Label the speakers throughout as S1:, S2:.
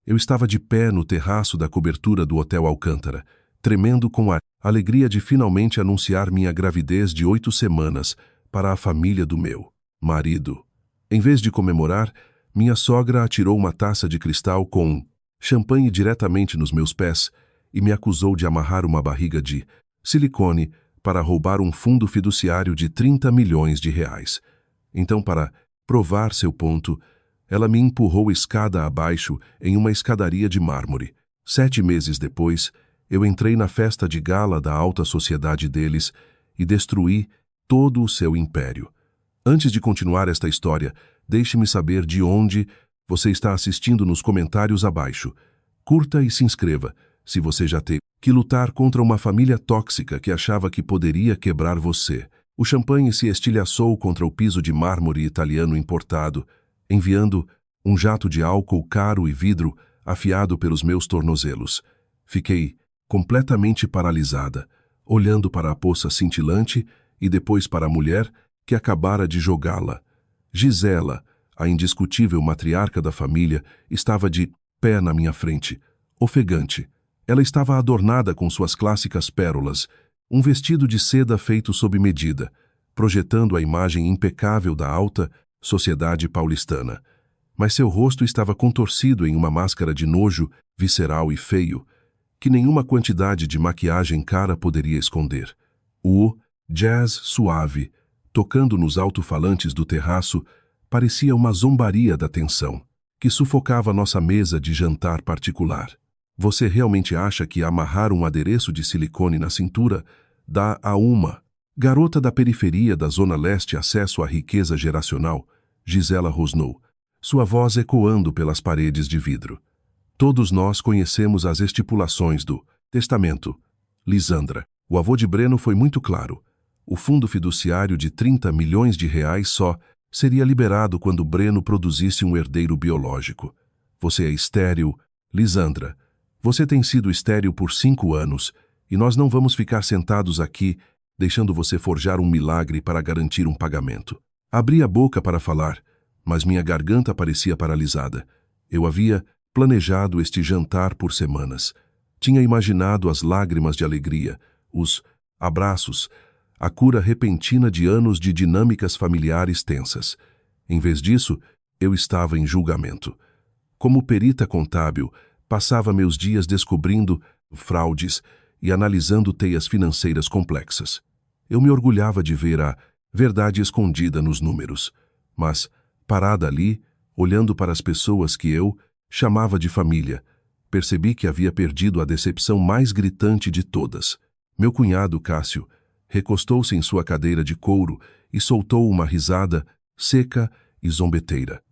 S1: Eu estava de pé no terraço da cobertura do Hotel Alcântara, tremendo com a alegria de finalmente anunciar minha gravidez de 8 semanas para a família do meu marido. Em vez de comemorar, minha sogra atirou uma taça de cristal com champanhe diretamente nos meus pés e me acusou de amarrar uma barriga de silicone para roubar um fundo fiduciário de 30 milhões de reais. Então, para provar seu ponto, ela me empurrou escada abaixo em uma escadaria de mármore. 7 meses depois, eu entrei na festa de gala da alta sociedade deles e destruí todo o seu império. Antes de continuar esta história, deixe-me saber de onde você está assistindo nos comentários abaixo. Curta e se inscreva, se você já teve que lutar contra uma família tóxica que achava que poderia quebrar você. O champanhe se estilhaçou contra o piso de mármore italiano importado, enviando um jato de álcool caro e vidro afiado pelos meus tornozelos. Fiquei completamente paralisada, olhando para a poça cintilante e depois para a mulher que acabara de jogá-la. Gisela, a indiscutível matriarca da família, estava de pé na minha frente, ofegante. Ela estava adornada com suas clássicas pérolas, um vestido de seda feito sob medida, projetando a imagem impecável da alta sociedade paulistana. Mas seu rosto estava contorcido em uma máscara de nojo visceral e feio, que nenhuma quantidade de maquiagem cara poderia esconder. O jazz suave, tocando nos alto-falantes do terraço, parecia uma zombaria da tensão, que sufocava nossa mesa de jantar particular. Você realmente acha que amarrar um adereço de silicone na cintura dá a uma garota da periferia da Zona Leste acesso à riqueza geracional? Gisela rosnou, sua voz ecoando pelas paredes de vidro. Todos nós conhecemos as estipulações do testamento. Lisandra, o avô de Breno foi muito claro. O fundo fiduciário de 30 milhões de reais só seria liberado quando Breno produzisse um herdeiro biológico. Você é estéril, Lisandra. Você tem sido estéril por 5 anos e nós não vamos ficar sentados aqui deixando você forjar um milagre para garantir um pagamento. Abri a boca para falar, mas minha garganta parecia paralisada. Eu havia planejado este jantar por semanas. Tinha imaginado as lágrimas de alegria, os abraços, a cura repentina de anos de dinâmicas familiares tensas. Em vez disso, eu estava em julgamento. Como perita contábil, passava meus dias descobrindo fraudes e analisando teias financeiras complexas. Eu me orgulhava de ver a verdade escondida nos números, mas, parada ali, olhando para as pessoas que eu chamava de família, percebi que havia perdido a decepção mais gritante de todas. Meu cunhado, Cássio, recostou-se em sua cadeira de couro e soltou uma risada seca e zombeteira.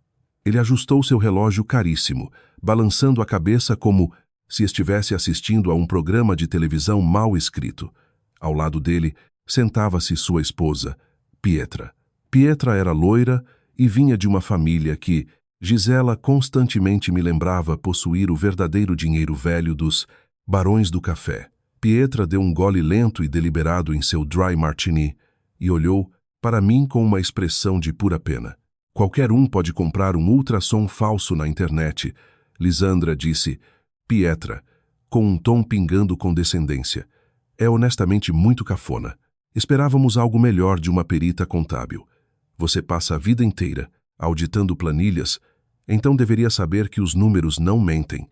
S1: Ele ajustou seu relógio caríssimo, balançando a cabeça como se estivesse assistindo a um programa de televisão mal escrito. Ao lado dele, sentava-se sua esposa, Pietra. Pietra era loira e vinha de uma família que Gisela constantemente me lembrava possuir o verdadeiro dinheiro velho dos barões do café. Pietra deu um gole lento e deliberado em seu dry martini e olhou para mim com uma expressão de pura pena. Qualquer um pode comprar um ultrassom falso na internet, Lisandra disse. Pietra, com um tom pingando condescendência. É honestamente muito cafona. Esperávamos algo melhor de uma perita contábil. Você passa a vida inteira auditando planilhas, então deveria saber que os números não mentem.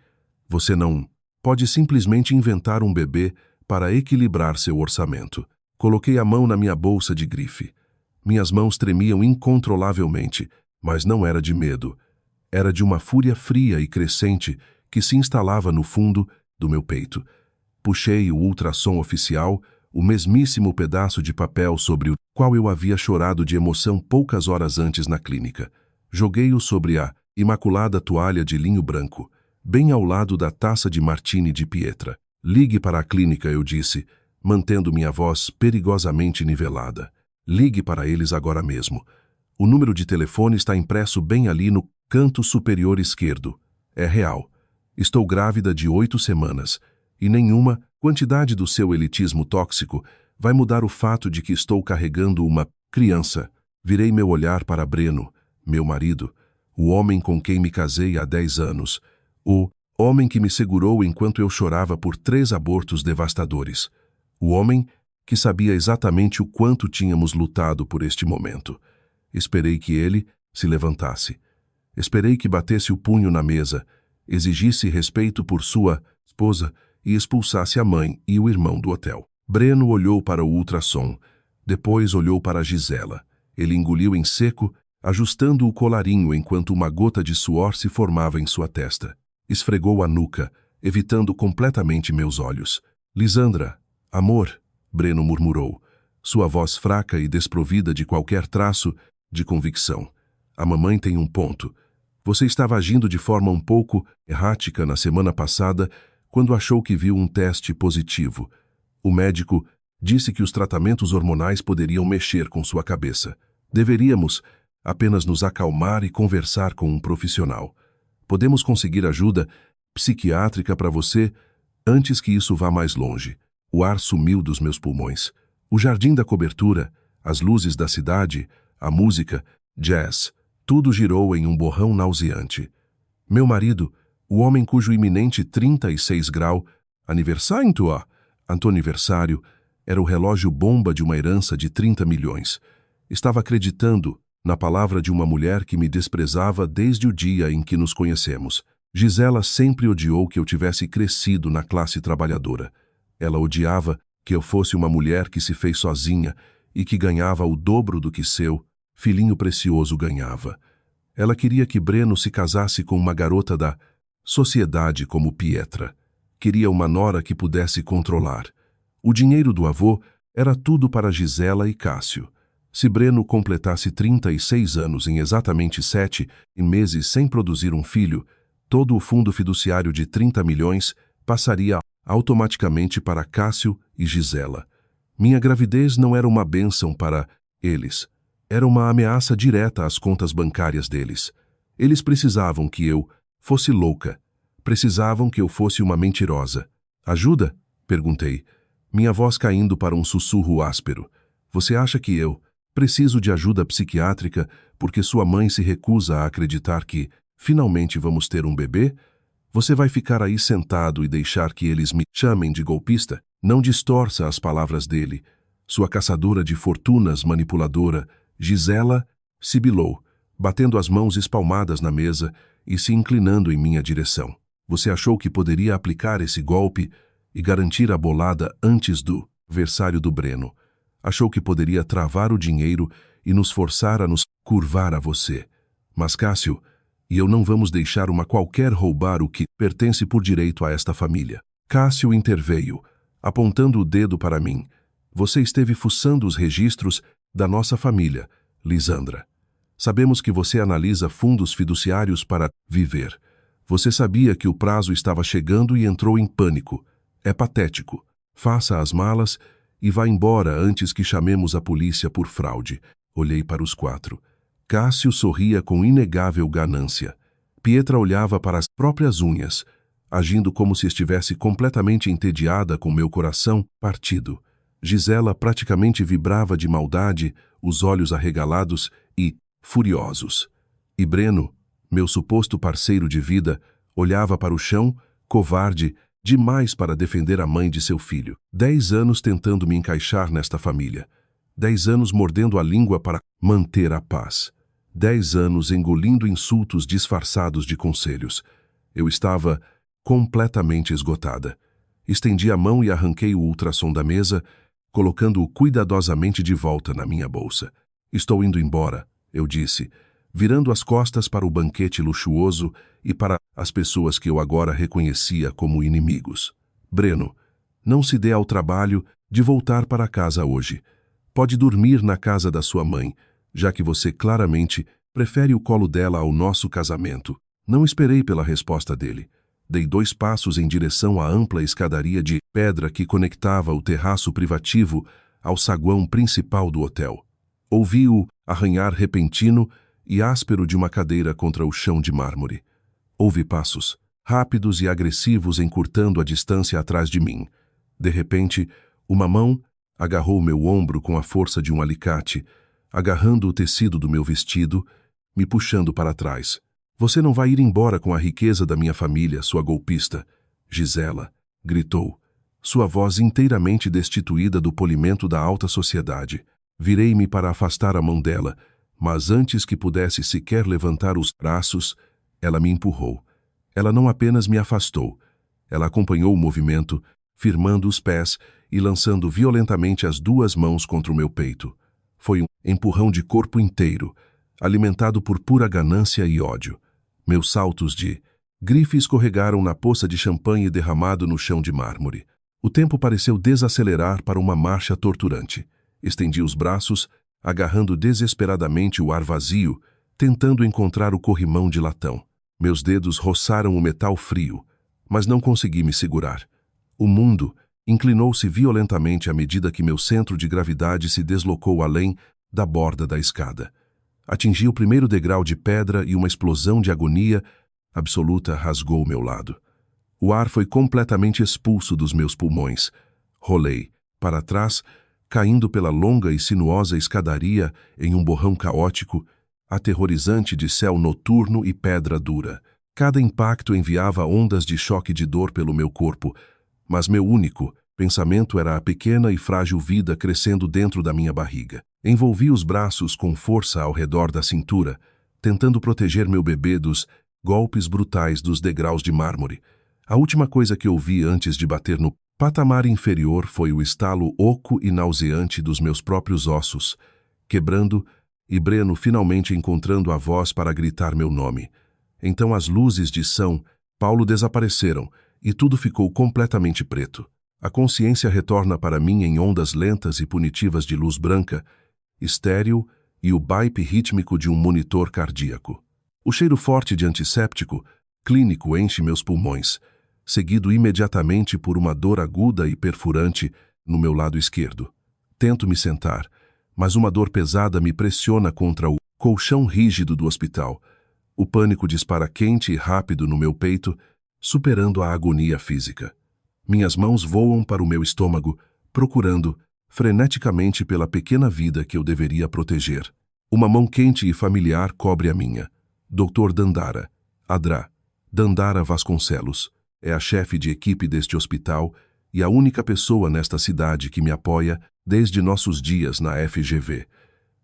S1: Você não pode simplesmente inventar um bebê para equilibrar seu orçamento. Coloquei a mão na minha bolsa de grife. Minhas mãos tremiam incontrolavelmente, mas não era de medo. Era de uma fúria fria e crescente que se instalava no fundo do meu peito. Puxei o ultrassom oficial, o mesmíssimo pedaço de papel sobre o qual eu havia chorado de emoção poucas horas antes na clínica. Joguei-o sobre a imaculada toalha de linho branco, bem ao lado da taça de martini de Pietra. Ligue para a clínica, eu disse, mantendo minha voz perigosamente nivelada. Ligue para eles agora mesmo. O número de telefone está impresso bem ali no canto superior esquerdo. É real. Estou grávida de 8 semanas, e nenhuma quantidade do seu elitismo tóxico vai mudar o fato de que estou carregando uma criança. Virei meu olhar para Breno, meu marido, o homem com quem me casei há 10 anos, o Homem que me segurou enquanto eu chorava por 3 abortos devastadores. O homem que sabia exatamente o quanto tínhamos lutado por este momento. Esperei que ele se levantasse. Esperei que batesse o punho na mesa, exigisse respeito por sua esposa e expulsasse a mãe e o irmão do hotel. Breno olhou para o ultrassom, depois olhou para Gisela. Ele engoliu em seco, ajustando o colarinho enquanto uma gota de suor se formava em sua testa. Esfregou a nuca, evitando completamente meus olhos. Lisandra, amor, Breno murmurou, sua voz fraca e desprovida de qualquer traço de convicção. A mamãe tem um ponto. Você estava agindo de forma um pouco errática na semana passada quando achou que viu um teste positivo. O médico disse que os tratamentos hormonais poderiam mexer com sua cabeça. Deveríamos apenas nos acalmar e conversar com um profissional. Podemos conseguir ajuda psiquiátrica para você antes que isso vá mais longe. O ar sumiu dos meus pulmões. O jardim da cobertura, as luzes da cidade, a música, jazz, tudo girou em um borrão nauseante. Meu marido, o homem cujo iminente 36 grau aniversário, era o relógio bomba de uma herança de 30 milhões. Estava acreditando na palavra de uma mulher que me desprezava desde o dia em que nos conhecemos. Gisela sempre odiou que eu tivesse crescido na classe trabalhadora. Ela odiava que eu fosse uma mulher que se fez sozinha e que ganhava o dobro do que seu filhinho precioso ganhava. Ela queria que Breno se casasse com uma garota da sociedade como Pietra. Queria uma nora que pudesse controlar. O dinheiro do avô era tudo para Gisela e Cássio. Se Breno completasse 36 anos em exatamente 7 meses sem produzir um filho, todo o fundo fiduciário de 30 milhões passaria automaticamente para Cássio e Gisela. Minha gravidez não era uma bênção para eles. Era uma ameaça direta às contas bancárias deles. Eles precisavam que eu fosse louca. Precisavam que eu fosse uma mentirosa. Ajuda? Perguntei, minha voz caindo para um sussurro áspero. Você acha que eu preciso de ajuda psiquiátrica porque sua mãe se recusa a acreditar que finalmente vamos ter um bebê? Você vai ficar aí sentado e deixar que eles me chamem de golpista? Não distorça as palavras dele. Sua caçadora de fortunas manipuladora, Gisela, sibilou, batendo as mãos espalmadas na mesa e se inclinando em minha direção. Você achou que poderia aplicar esse golpe e garantir a bolada antes do aniversário do Breno. Achou que poderia travar o dinheiro e nos forçar a nos curvar a você. Mas Cássio e eu não vamos deixar uma qualquer roubar o que pertence por direito a esta família. Cássio interveio, apontando o dedo para mim. Você esteve fuçando os registros da nossa família, Lisandra. Sabemos que você analisa fundos fiduciários para viver. Você sabia que o prazo estava chegando e entrou em pânico. É patético. Faça as malas e vá embora antes que chamemos a polícia por fraude. Olhei para os 4. Cássio sorria com inegável ganância. Pietra olhava para as próprias unhas, agindo como se estivesse completamente entediada com meu coração partido. Gisela praticamente vibrava de maldade, os olhos arregalados e furiosos. E Breno, meu suposto parceiro de vida, olhava para o chão, covarde, demais para defender a mãe de seu filho. 10 anos tentando me encaixar nesta família. 10 anos mordendo a língua para manter a paz. 10 anos engolindo insultos disfarçados de conselhos. Eu estava completamente esgotada. Estendi a mão e arranquei o ultrassom da mesa, colocando-o cuidadosamente de volta na minha bolsa. Estou indo embora, eu disse, virando as costas para o banquete luxuoso e para as pessoas que eu agora reconhecia como inimigos. Breno, não se dê ao trabalho de voltar para casa hoje. Pode dormir na casa da sua mãe, já que você claramente prefere o colo dela ao nosso casamento. Não esperei pela resposta dele. Dei 2 passos em direção à ampla escadaria de pedra que conectava o terraço privativo ao saguão principal do hotel. Ouvi o arranhar repentino e áspero de uma cadeira contra o chão de mármore. Houve passos, rápidos e agressivos encurtando a distância atrás de mim. De repente, uma mão agarrou meu ombro com a força de um alicate, agarrando o tecido do meu vestido, me puxando para trás. Você não vai ir embora com a riqueza da minha família, sua golpista. Gisela, gritou, sua voz inteiramente destituída do polimento da alta sociedade. Virei-me para afastar a mão dela, mas antes que pudesse sequer levantar os braços, ela me empurrou. Ela não apenas me afastou, ela acompanhou o movimento, firmando os pés e lançando violentamente as duas mãos contra o meu peito. Foi um empurrão de corpo inteiro, alimentado por pura ganância e ódio. Meus saltos de grife escorregaram na poça de champanhe derramado no chão de mármore. O tempo pareceu desacelerar para uma marcha torturante. Estendi os braços, agarrando desesperadamente o ar vazio, tentando encontrar o corrimão de latão. Meus dedos roçaram o metal frio, mas não consegui me segurar. O mundo inclinou-se violentamente à medida que meu centro de gravidade se deslocou além da borda da escada. Atingi o primeiro degrau de pedra e uma explosão de agonia absoluta rasgou meu lado. O ar foi completamente expulso dos meus pulmões. Rolei para trás, caindo pela longa e sinuosa escadaria em um borrão caótico, aterrorizante de céu noturno e pedra dura. Cada impacto enviava ondas de choque de dor pelo meu corpo, mas meu único pensamento era a pequena e frágil vida crescendo dentro da minha barriga. Envolvi os braços com força ao redor da cintura, tentando proteger meu bebê dos golpes brutais dos degraus de mármore. A última coisa que ouvi antes de bater no patamar inferior foi o estalo oco e nauseante dos meus próprios ossos, quebrando, e Breno finalmente encontrando a voz para gritar meu nome. Então as luzes de São Paulo desapareceram e tudo ficou completamente preto. A consciência retorna para mim em ondas lentas e punitivas de luz branca, estéril e o baipe rítmico de um monitor cardíaco. O cheiro forte de antisséptico clínico enche meus pulmões, seguido imediatamente por uma dor aguda e perfurante no meu lado esquerdo. Tento me sentar, mas uma dor pesada me pressiona contra o colchão rígido do hospital. O pânico dispara quente e rápido no meu peito, superando a agonia física. Minhas mãos voam para o meu estômago, procurando, freneticamente pela pequena vida que eu deveria proteger. Uma mão quente e familiar cobre a minha. Dr. Dandara, Adra, Dandara Vasconcelos, é a chefe de equipe deste hospital e a única pessoa nesta cidade que me apoia desde nossos dias na FGV.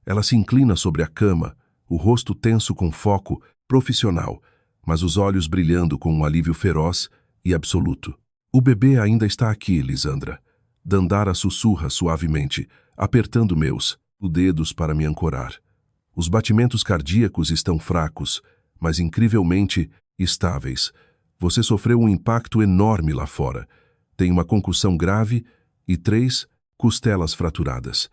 S1: Ela se inclina sobre a cama, o rosto tenso com foco profissional, mas os olhos brilhando com um alívio feroz e absoluto. O bebê ainda está aqui, Lisandra. Dandara sussurra suavemente, apertando meus dedos para me ancorar. Os batimentos cardíacos estão fracos, mas incrivelmente estáveis. Você sofreu um impacto enorme lá fora. Tem uma concussão grave e 3 costelas fraturadas.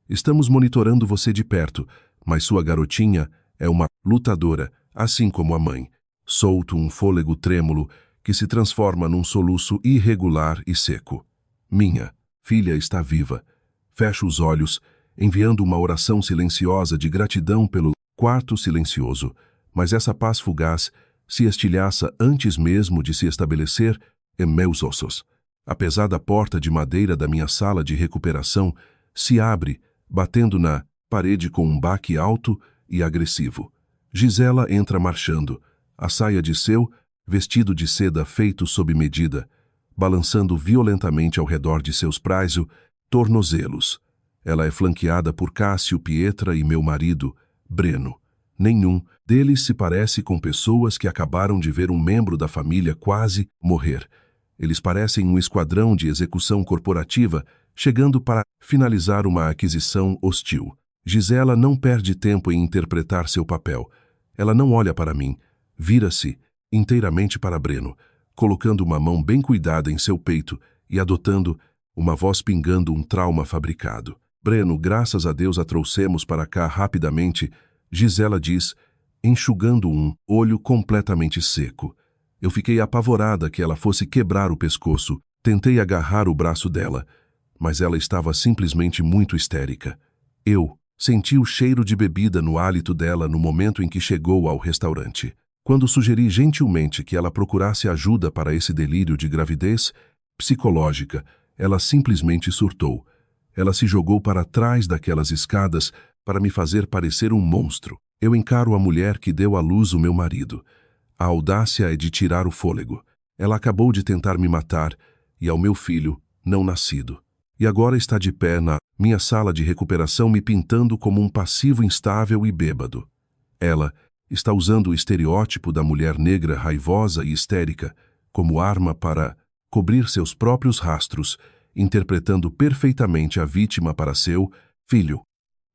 S1: Estamos monitorando você de perto, mas sua garotinha é uma lutadora, assim como a mãe. Solto um fôlego trêmulo que se transforma num soluço irregular e seco. Minha filha está viva. Fecho os olhos, enviando uma oração silenciosa de gratidão pelo quarto silencioso, mas essa paz fugaz se estilhaça antes mesmo de se estabelecer em meus ossos. A pesada porta de madeira da minha sala de recuperação se abre, batendo na parede com um baque alto e agressivo. Gisela entra marchando, a saia de seu vestido de seda feito sob medida, balançando violentamente ao redor de seus tornozelos. Ela é flanqueada por Cássio Pietra e meu marido, Breno. Nenhum deles se parece com pessoas que acabaram de ver um membro da família quase morrer. Eles parecem um esquadrão de execução corporativa chegando para finalizar uma aquisição hostil. Gisela não perde tempo em interpretar seu papel. Ela não olha para mim, vira-se inteiramente para Breno, colocando uma mão bem cuidada em seu peito e adotando uma voz pingando um trauma fabricado. Breno, graças a Deus a trouxemos para cá rapidamente, Gisela diz, enxugando um olho completamente seco. Eu fiquei apavorada que ela fosse quebrar o pescoço. Tentei agarrar o braço dela, mas ela estava simplesmente muito histérica. Eu senti o cheiro de bebida no hálito dela no momento em que chegou ao restaurante. Quando sugeri gentilmente que ela procurasse ajuda para esse delírio de gravidez psicológica, ela simplesmente surtou. Ela se jogou para trás daquelas escadas para me fazer parecer um monstro. Eu encaro a mulher que deu à luz o meu marido. A audácia é de tirar o fôlego. Ela acabou de tentar me matar, e ao meu filho, não nascido. E agora está de pé na minha sala de recuperação me pintando como um passivo instável e bêbado. Ela está usando o estereótipo da mulher negra raivosa e histérica como arma para cobrir seus próprios rastros, interpretando perfeitamente a vítima para seu filho.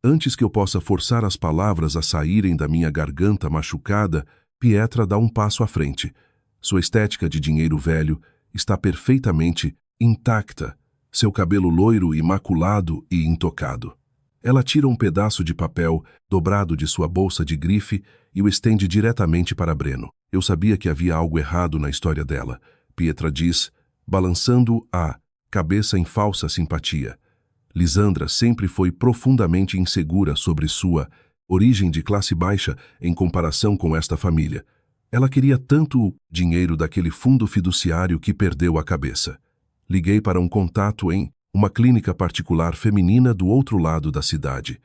S1: Antes que eu possa forçar as palavras a saírem da minha garganta machucada, Pietra dá um passo à frente. Sua estética de dinheiro velho está perfeitamente intacta, seu cabelo loiro imaculado e intocado. Ela tira um pedaço de papel dobrado de sua bolsa de grife e o estende diretamente para Breno. Eu sabia que havia algo errado na história dela, Pietra diz, balançando a cabeça em falsa simpatia. Lisandra sempre foi profundamente insegura sobre sua origem de classe baixa em comparação com esta família. Ela queria tanto o dinheiro daquele fundo fiduciário que perdeu a cabeça. Liguei para um contato em uma clínica particular feminina do outro lado da cidade.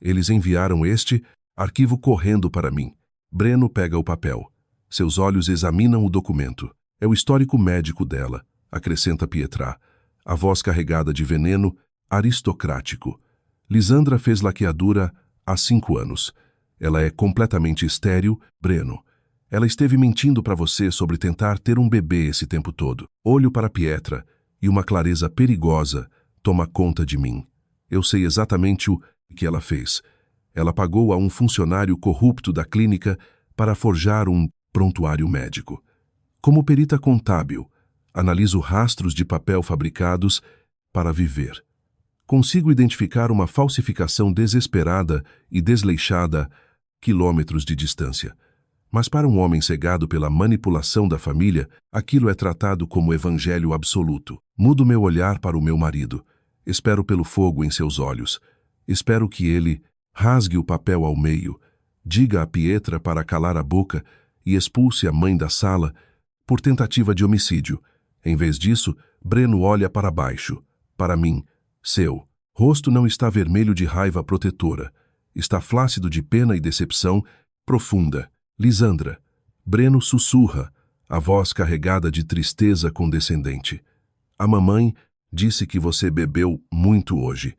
S1: Eles enviaram este arquivo correndo para mim. Breno pega o papel. Seus olhos examinam o documento. É o histórico médico dela, acrescenta Pietra. A voz carregada de veneno, aristocrático. Lisandra fez laqueadura há 5 anos. Ela é completamente estéril, Breno. Ela esteve mentindo para você sobre tentar ter um bebê esse tempo todo. Olho para Pietra e uma clareza perigosa toma conta de mim. Eu sei exatamente o que ela fez. Ela pagou a um funcionário corrupto da clínica para forjar um prontuário médico. Como perita contábil, analiso rastros de papel fabricados para viver. Consigo identificar uma falsificação desesperada e desleixada a quilômetros de distância. Mas para um homem cegado pela manipulação da família, aquilo é tratado como evangelho absoluto. Mudo meu olhar para o meu marido. Espero pelo fogo em seus olhos. Espero que ele rasgue o papel ao meio, diga a Pietra para calar a boca e expulse a mãe da sala por tentativa de homicídio. Em vez disso, Breno olha para baixo, para mim. Seu rosto não está vermelho de raiva protetora. Está flácido de pena e decepção profunda. Lisandra. Breno sussurra, a voz carregada de tristeza condescendente. A mamãe disse que você bebeu muito hoje.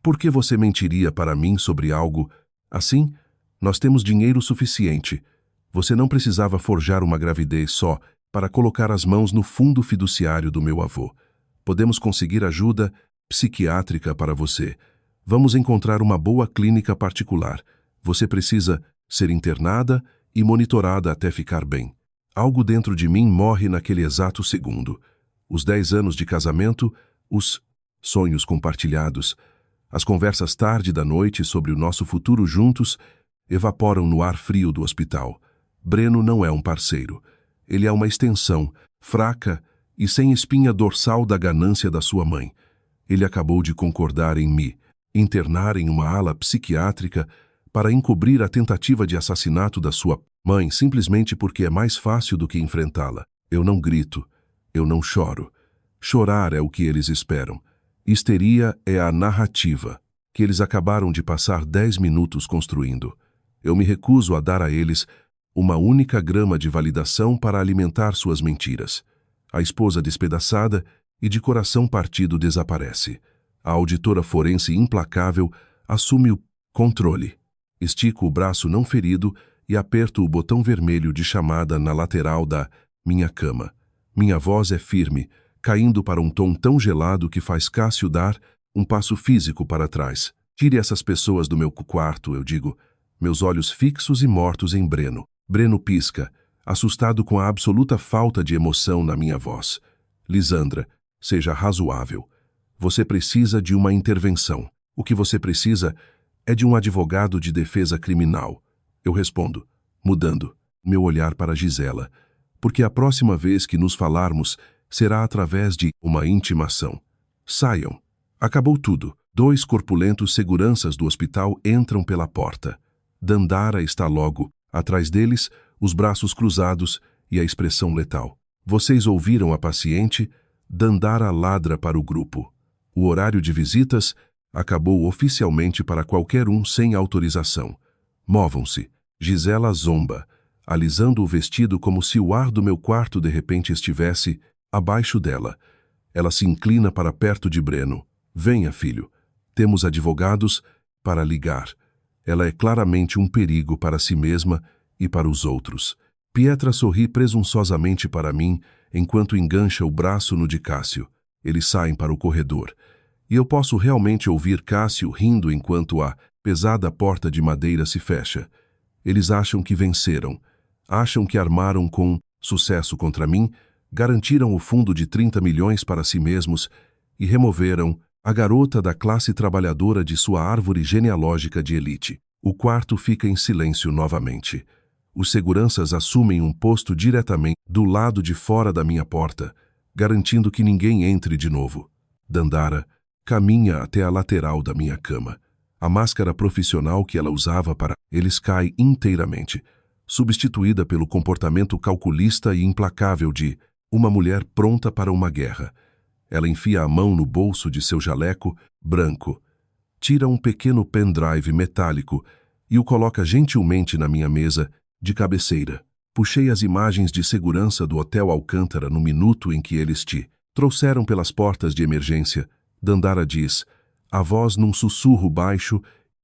S1: Por que você mentiria para mim sobre algo assim? Nós temos dinheiro suficiente. Você não precisava forjar uma gravidez só para colocar as mãos no fundo fiduciário do meu avô. Podemos conseguir ajuda psiquiátrica para você. Vamos encontrar uma boa clínica particular. Você precisa ser internada e monitorada até ficar bem. Algo dentro de mim morre naquele exato segundo. Os 10 anos de casamento, os sonhos compartilhados, as conversas tarde da noite sobre o nosso futuro juntos evaporam no ar frio do hospital. Breno não é um parceiro. Ele é uma extensão, fraca e sem espinha dorsal da ganância da sua mãe. Ele acabou de concordar em me internar em uma ala psiquiátrica para encobrir a tentativa de assassinato da sua mãe simplesmente porque é mais fácil do que enfrentá-la. Eu não grito, eu não choro. Chorar é o que eles esperam. Histeria é a narrativa que eles acabaram de passar 10 minutos construindo. Eu me recuso a dar a eles uma única grama de validação para alimentar suas mentiras. A esposa despedaçada e de coração partido desaparece. A auditora forense implacável assume o controle. Estico o braço não ferido e aperto o botão vermelho de chamada na lateral da minha cama. Minha voz é firme, caindo para um tom tão gelado que faz Cássio dar um passo físico para trás. Tire essas pessoas do meu quarto, eu digo, meus olhos fixos e mortos em Breno. Breno pisca, assustado com a absoluta falta de emoção na minha voz. Lisandra, seja razoável. Você precisa de uma intervenção. O que você precisa é de um advogado de defesa criminal. Eu respondo, mudando meu olhar para Gisela, porque a próxima vez que nos falarmos será através de uma intimação. Saiam. Acabou tudo. 2 corpulentos seguranças do hospital entram pela porta. Dandara está logo, atrás deles, os braços cruzados e a expressão letal. Vocês ouviram a paciente? Dandara ladra para o grupo. O horário de visitas acabou oficialmente para qualquer um sem autorização. Movam-se. Gisela zomba, alisando o vestido como se o ar do meu quarto de repente estivesse abaixo dela. Ela se inclina para perto de Breno. Venha, filho. Temos advogados para ligar. Ela é claramente um perigo para si mesma e para os outros. Pietra sorri presunçosamente para mim, enquanto engancha o braço no de Cássio. Eles saem para o corredor. E eu posso realmente ouvir Cássio rindo enquanto a pesada porta de madeira se fecha. Eles acham que venceram. Acham que armaram com sucesso contra mim, garantiram o fundo de 30 milhões para si mesmos e removeram a garota da classe trabalhadora de sua árvore genealógica de elite. O quarto fica em silêncio novamente. Os seguranças assumem um posto diretamente do lado de fora da minha porta, garantindo que ninguém entre de novo. Dandara caminha até a lateral da minha cama. A máscara profissional que ela usava para eles cai inteiramente, substituída pelo comportamento calculista e implacável de uma mulher pronta para uma guerra. Ela enfia a mão no bolso de seu jaleco branco, tira um pequeno pendrive metálico e o coloca gentilmente na minha mesa de cabeceira. Puxei as imagens de segurança do Hotel Alcântara no minuto em que eles te trouxeram pelas portas de emergência. Dandara diz, a voz num sussurro baixo,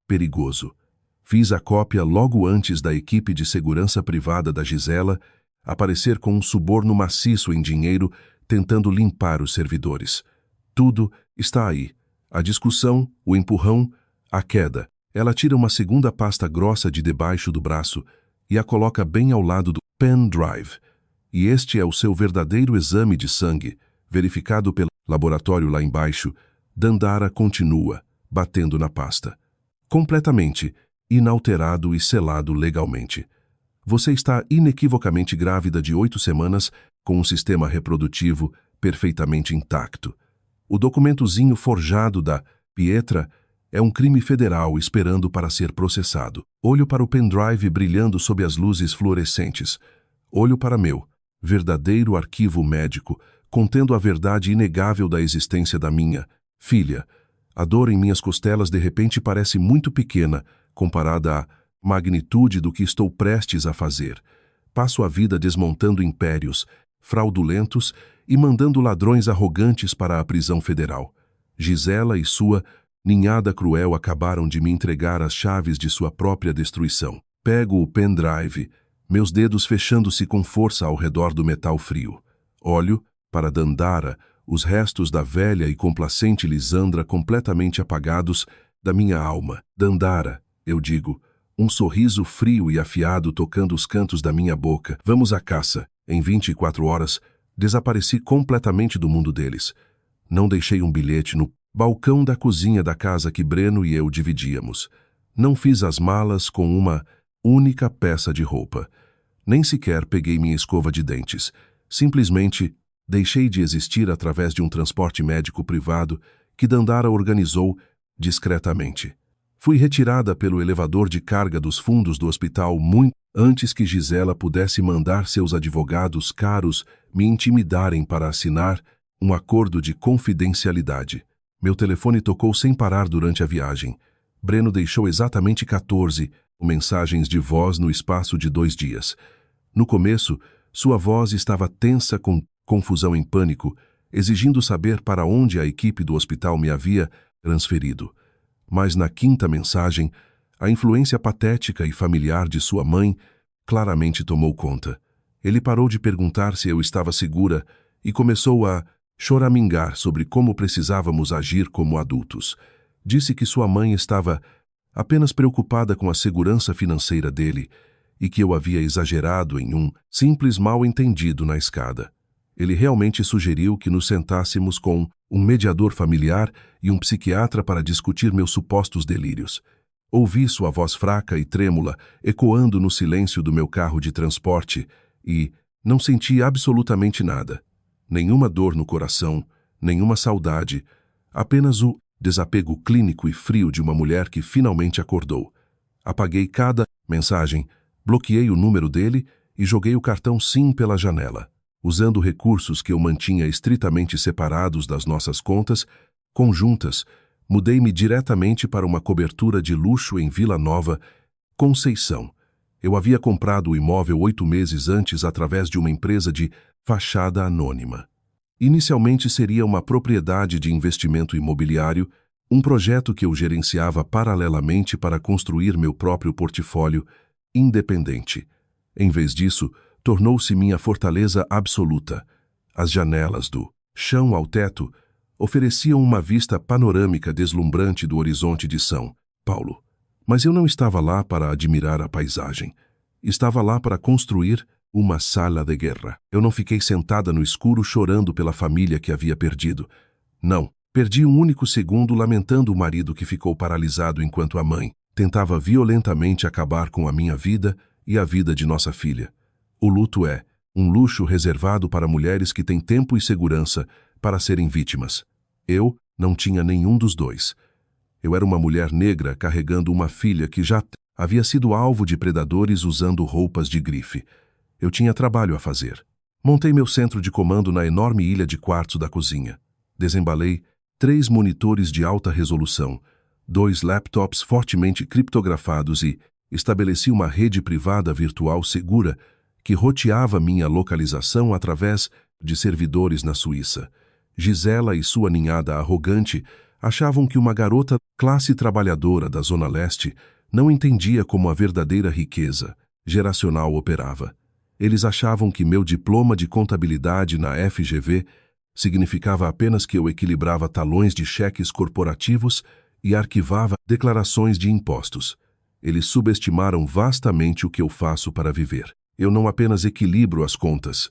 S1: perigoso. Fiz a cópia logo antes da equipe de segurança privada da Gisela aparecer com um suborno maciço em dinheiro tentando limpar os servidores. Tudo está aí. A discussão, o empurrão, a queda. Ela tira uma segunda pasta grossa de debaixo do braço e a coloca bem ao lado do pendrive. E este é o seu verdadeiro exame de sangue, verificado pelo laboratório lá embaixo. Dandara continua, batendo na pasta. Completamente, inalterado e selado legalmente. Você está inequivocamente grávida de 8 semanas, com um sistema reprodutivo perfeitamente intacto. O documentozinho forjado da Pietra é um crime federal esperando para ser processado. Olho para o pendrive brilhando sob as luzes fluorescentes. Olho para meu verdadeiro arquivo médico, contendo a verdade inegável da existência da minha filha. A dor em minhas costelas de repente parece muito pequena comparada à magnitude do que estou prestes a fazer. Passo a vida desmontando impérios fraudulentos e mandando ladrões arrogantes para a prisão federal. Gisela e sua ninhada cruel acabaram de me entregar as chaves de sua própria destruição. Pego o pendrive, meus dedos fechando-se com força ao redor do metal frio. Olho para Dandara, os restos da velha e complacente Lisandra completamente apagados da minha alma. Dandara, eu digo, um sorriso frio e afiado tocando os cantos da minha boca. Vamos à caça. Em 24 horas, desapareci completamente do mundo deles. Não deixei um bilhete no balcão da cozinha da casa que Breno e eu dividíamos. Não fiz as malas com uma única peça de roupa. Nem sequer peguei minha escova de dentes. Simplesmente deixei de existir através de um transporte médico privado que Dandara organizou discretamente. Fui retirada pelo elevador de carga dos fundos do hospital muito antes que Gisela pudesse mandar seus advogados caros me intimidarem para assinar um acordo de confidencialidade. Meu telefone tocou sem parar durante a viagem. Breno deixou exatamente 14 mensagens de voz no espaço de 2 dias. No começo, sua voz estava tensa com confusão e pânico, exigindo saber para onde a equipe do hospital me havia transferido. Mas na 5ª mensagem, a influência patética e familiar de sua mãe claramente tomou conta. Ele parou de perguntar se eu estava segura e começou a choramingar sobre como precisávamos agir como adultos. Disse que sua mãe estava apenas preocupada com a segurança financeira dele e que eu havia exagerado em um simples mal-entendido na escada. Ele realmente sugeriu que nos sentássemos com um mediador familiar e um psiquiatra para discutir meus supostos delírios. Ouvi sua voz fraca e trêmula ecoando no silêncio do meu carro de transporte e não senti absolutamente nada. Nenhuma dor no coração, nenhuma saudade, apenas o desapego clínico e frio de uma mulher que finalmente acordou. Apaguei cada mensagem, bloqueei o número dele e joguei o cartão SIM pela janela. Usando recursos que eu mantinha estritamente separados das nossas contas conjuntas, mudei-me diretamente para uma cobertura de luxo em Vila Nova Conceição. Eu havia comprado o imóvel 8 meses antes através de uma empresa de fachada anônima. Inicialmente seria uma propriedade de investimento imobiliário, um projeto que eu gerenciava paralelamente para construir meu próprio portfólio independente. Em vez disso, tornou-se minha fortaleza absoluta. As janelas do chão ao teto ofereciam uma vista panorâmica deslumbrante do horizonte de São Paulo. Mas eu não estava lá para admirar a paisagem. Estava lá para construir uma sala de guerra. Eu não fiquei sentada no escuro chorando pela família que havia perdido. Não, perdi um único segundo lamentando o marido que ficou paralisado enquanto a mãe tentava violentamente acabar com a minha vida e a vida de nossa filha. O luto é um luxo reservado para mulheres que têm tempo e segurança para serem vítimas. Eu não tinha nenhum dos dois. Eu era uma mulher negra carregando uma filha que já havia sido alvo de predadores usando roupas de grife. Eu tinha trabalho a fazer. Montei meu centro de comando na enorme ilha de quartzo da cozinha. Desembalei 3 monitores de alta resolução, 2 laptops fortemente criptografados e estabeleci uma rede privada virtual segura que roteava minha localização através de servidores na Suíça. Gisela e sua ninhada arrogante achavam que uma garota classe trabalhadora da Zona Leste não entendia como a verdadeira riqueza geracional operava. Eles achavam que meu diploma de contabilidade na FGV significava apenas que eu equilibrava talões de cheques corporativos e arquivava declarações de impostos. Eles subestimaram vastamente o que eu faço para viver. Eu não apenas equilibro as contas.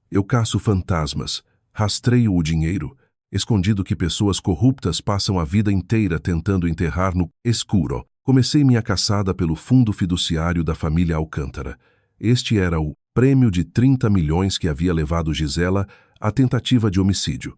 S1: Eu caço fantasmas, rastreio o dinheiro, escondido que pessoas corruptas passam a vida inteira tentando enterrar no escuro. Comecei minha caçada pelo fundo fiduciário da família Alcântara. Este era o prêmio de 30 milhões que havia levado Gisela à tentativa de homicídio.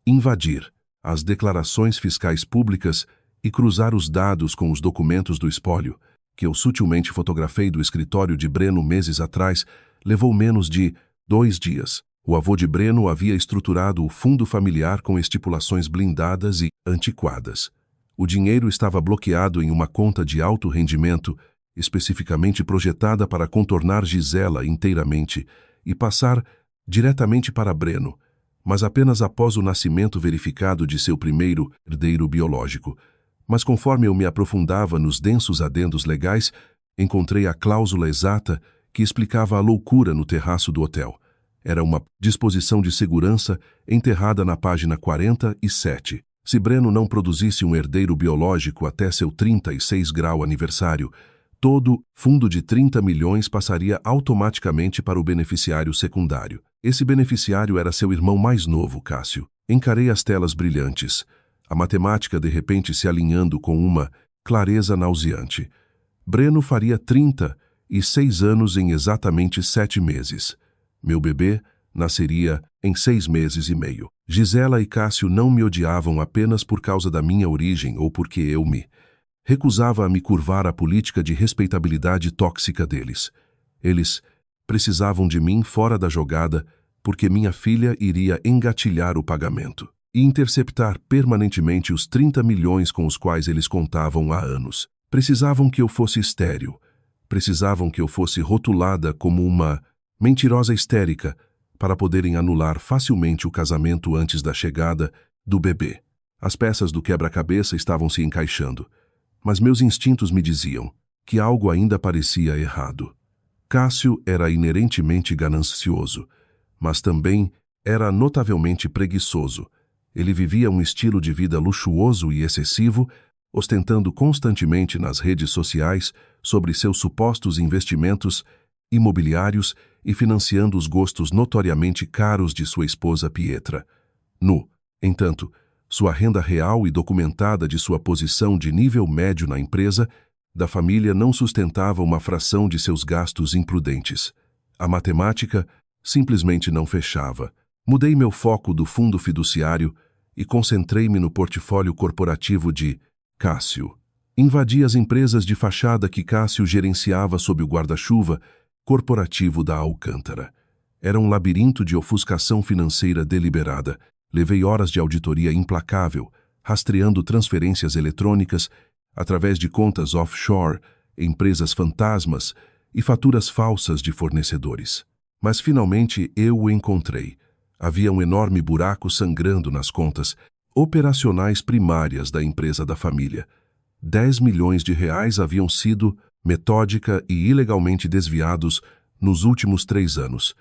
S1: Invadir as declarações fiscais públicas e cruzar os dados com os documentos do espólio, que eu sutilmente fotografei do escritório de Breno meses atrás, levou menos de 2 dias. O avô de Breno havia estruturado o fundo familiar com estipulações blindadas e antiquadas. O dinheiro estava bloqueado em uma conta de alto rendimento, especificamente projetada para contornar Gisela inteiramente e passar diretamente para Breno, mas apenas após o nascimento verificado de seu primeiro herdeiro biológico. Mas conforme eu me aprofundava nos densos adendos legais, encontrei a cláusula exata que explicava a loucura no terraço do hotel. Era uma disposição de segurança enterrada na página 47. Se Breno não produzisse um herdeiro biológico até seu 36 grau aniversário, todo fundo de 30 milhões passaria automaticamente para o beneficiário secundário. Esse beneficiário era seu irmão mais novo, Cássio. Encarei as telas brilhantes, a matemática de repente se alinhando com uma clareza nauseante. Breno faria 36 anos em exatamente 7 meses. Meu bebê nasceria em 6 meses e meio. Gisela e Cássio não me odiavam apenas por causa da minha origem ou porque eu me recusava a me curvar à política de respeitabilidade tóxica deles. Eles precisavam de mim fora da jogada porque minha filha iria engatilhar o pagamento e interceptar permanentemente os 30 milhões com os quais eles contavam há anos. Precisavam que eu fosse estéril. Precisavam que eu fosse rotulada como uma mentirosa histérica para poderem anular facilmente o casamento antes da chegada do bebê. As peças do quebra-cabeça estavam se encaixando, mas meus instintos me diziam que algo ainda parecia errado. Cássio era inerentemente ganancioso, mas também era notavelmente preguiçoso. Ele vivia um estilo de vida luxuoso e excessivo, ostentando constantemente nas redes sociais sobre seus supostos investimentos imobiliários e financiando os gostos notoriamente caros de sua esposa Pietra. No entanto, sua renda real e documentada de sua posição de nível médio na empresa da família não sustentava uma fração de seus gastos imprudentes. A matemática simplesmente não fechava. Mudei meu foco do fundo fiduciário e concentrei-me no portfólio corporativo de Cássio. Invadi as empresas de fachada que Cássio gerenciava sob o guarda-chuva corporativo da Alcântara. Era um labirinto de ofuscação financeira deliberada. Levei horas de auditoria implacável, rastreando transferências eletrônicas através de contas offshore empresas fantasmas e faturas falsas de fornecedores. Mas finalmente eu o encontrei. Havia um enorme buraco sangrando nas contas operacionais primárias da empresa da família. 10 milhões de reais haviam sido metódica e ilegalmente desviados nos últimos 3 anos.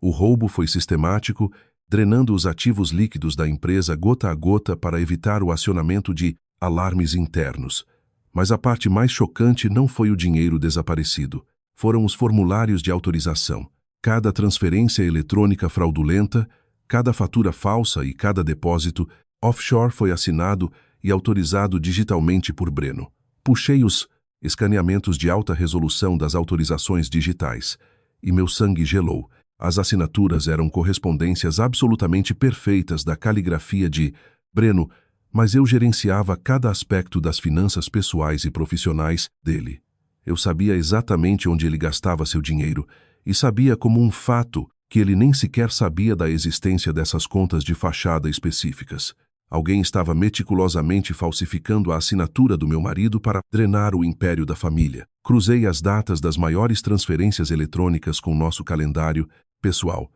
S1: O roubo foi sistemático, drenando os ativos líquidos da empresa gota a gota para evitar o acionamento de alarmes internos. Mas a parte mais chocante não foi o dinheiro desaparecido. Foram os formulários de autorização. Cada transferência eletrônica fraudulenta, cada fatura falsa e cada depósito offshore foi assinado e autorizado digitalmente por Breno. Puxei os escaneamentos de alta resolução das autorizações digitais e meu sangue gelou. As assinaturas eram correspondências absolutamente perfeitas da caligrafia de Breno, mas eu gerenciava cada aspecto das finanças pessoais e profissionais dele. Eu sabia exatamente onde ele gastava seu dinheiro e sabia como um fato que ele nem sequer sabia da existência dessas contas de fachada específicas. Alguém estava meticulosamente falsificando a assinatura do meu marido para drenar o império da família. Cruzei as datas das maiores transferências eletrônicas com nosso calendário pessoal.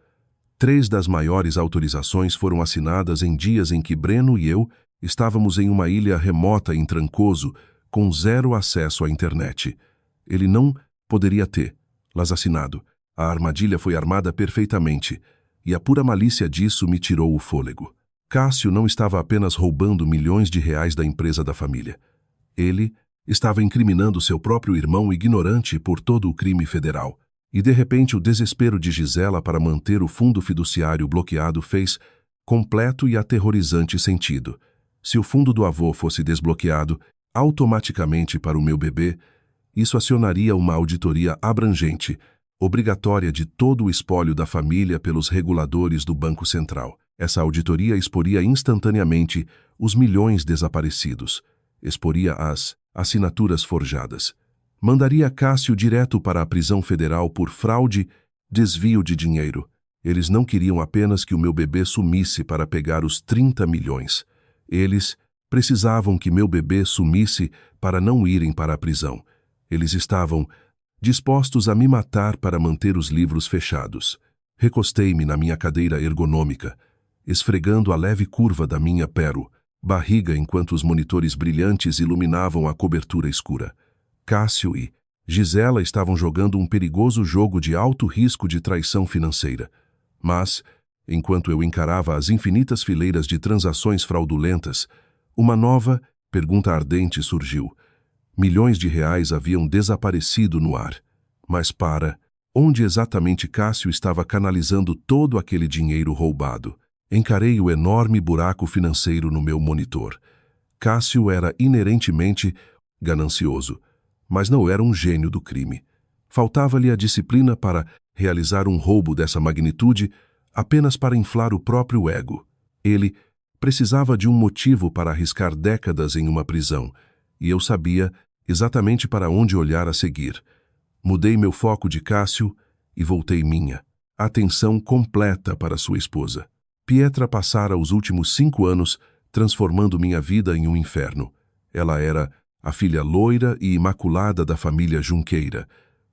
S1: 3 das maiores autorizações foram assinadas em dias em que Breno e eu estávamos em uma ilha remota em Trancoso, com 0 acesso à internet. Ele não poderia tê-las assinado. A armadilha foi armada perfeitamente, e a pura malícia disso me tirou o fôlego. Cássio não estava apenas roubando milhões de reais da empresa da família. Ele estava incriminando seu próprio irmão ignorante por todo o crime federal. E de repente o desespero de Gisela para manter o fundo fiduciário bloqueado fez completo e aterrorizante sentido. Se o fundo do avô fosse desbloqueado automaticamente para o meu bebê, isso acionaria uma auditoria abrangente, obrigatória de todo o espólio da família pelos reguladores do Banco Central. Essa auditoria exporia instantaneamente os milhões desaparecidos, exporia as assinaturas forjadas. Mandaria Cássio direto para a prisão federal por fraude, desvio de dinheiro. Eles não queriam apenas que o meu bebê sumisse para pegar os 30 milhões. Eles precisavam que meu bebê sumisse para não irem para a prisão. Eles estavam dispostos a me matar para manter os livros fechados. Recostei-me na minha cadeira ergonômica, esfregando a leve curva da minha barriga enquanto os monitores brilhantes iluminavam a cobertura escura. Cássio e Gisela estavam jogando um perigoso jogo de alto risco de traição financeira. Mas, enquanto eu encarava as infinitas fileiras de transações fraudulentas, uma nova pergunta ardente surgiu. Milhões de reais haviam desaparecido no ar. Mas para onde exatamente Cássio estava canalizando todo aquele dinheiro roubado? Encarei o enorme buraco financeiro no meu monitor. Cássio era inerentemente ganancioso, mas não era um gênio do crime. Faltava-lhe a disciplina para realizar um roubo dessa magnitude apenas para inflar o próprio ego. Ele precisava de um motivo para arriscar décadas em uma prisão, e eu sabia exatamente para onde olhar a seguir. Mudei meu foco de Cássio e voltei minha atenção completa para sua esposa. Pietra passara os últimos 5 anos transformando minha vida em um inferno. Ela era a filha loira e imaculada da família Junqueira,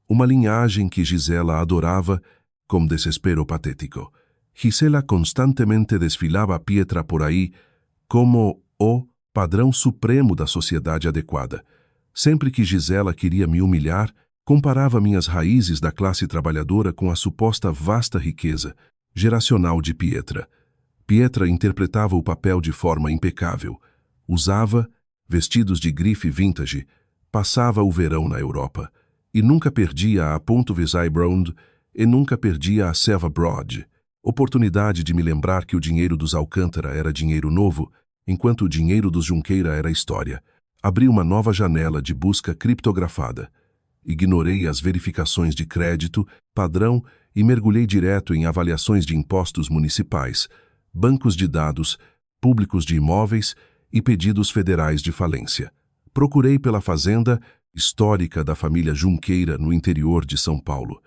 S1: uma linhagem que Gisela adorava com desespero patético. Gisela constantemente desfilava a Pietra por aí como o padrão supremo da sociedade adequada. Sempre que Gisela queria me humilhar, comparava minhas raízes da classe trabalhadora com a suposta vasta riqueza geracional de Pietra. Pietra interpretava o papel de forma impecável. Usava vestidos de grife vintage, passava o verão na Europa, e nunca perdia a Ponto Visaybrand e nunca perdia a Seva Broad. Oportunidade de me lembrar que o dinheiro dos Alcântara era dinheiro novo, enquanto o dinheiro dos Junqueira era história. Abri uma nova janela de busca criptografada. Ignorei as verificações de crédito, padrão e mergulhei direto em avaliações de impostos municipais, bancos de dados, públicos de imóveis e pedidos federais de falência. Procurei pela fazenda histórica da família Junqueira no interior de São Paulo.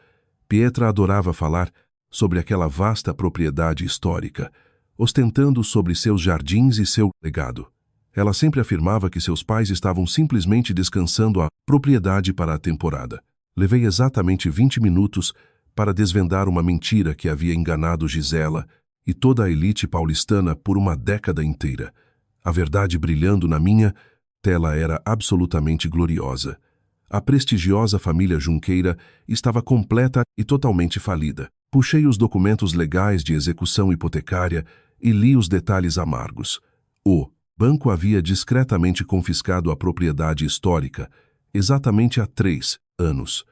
S1: Pietra adorava falar sobre aquela vasta propriedade histórica, ostentando sobre seus jardins e seu legado. Ela sempre afirmava que seus pais estavam simplesmente descansando a propriedade para a temporada. Levei exatamente 20 minutos para desvendar uma mentira que havia enganado Gisela e toda a elite paulistana por uma década inteira. A verdade brilhando na minha tela era absolutamente gloriosa. A prestigiosa família Junqueira estava completa e totalmente falida. Puxei os documentos legais de execução hipotecária e li os detalhes amargos. O banco havia discretamente confiscado a propriedade histórica, exatamente há 3 anos.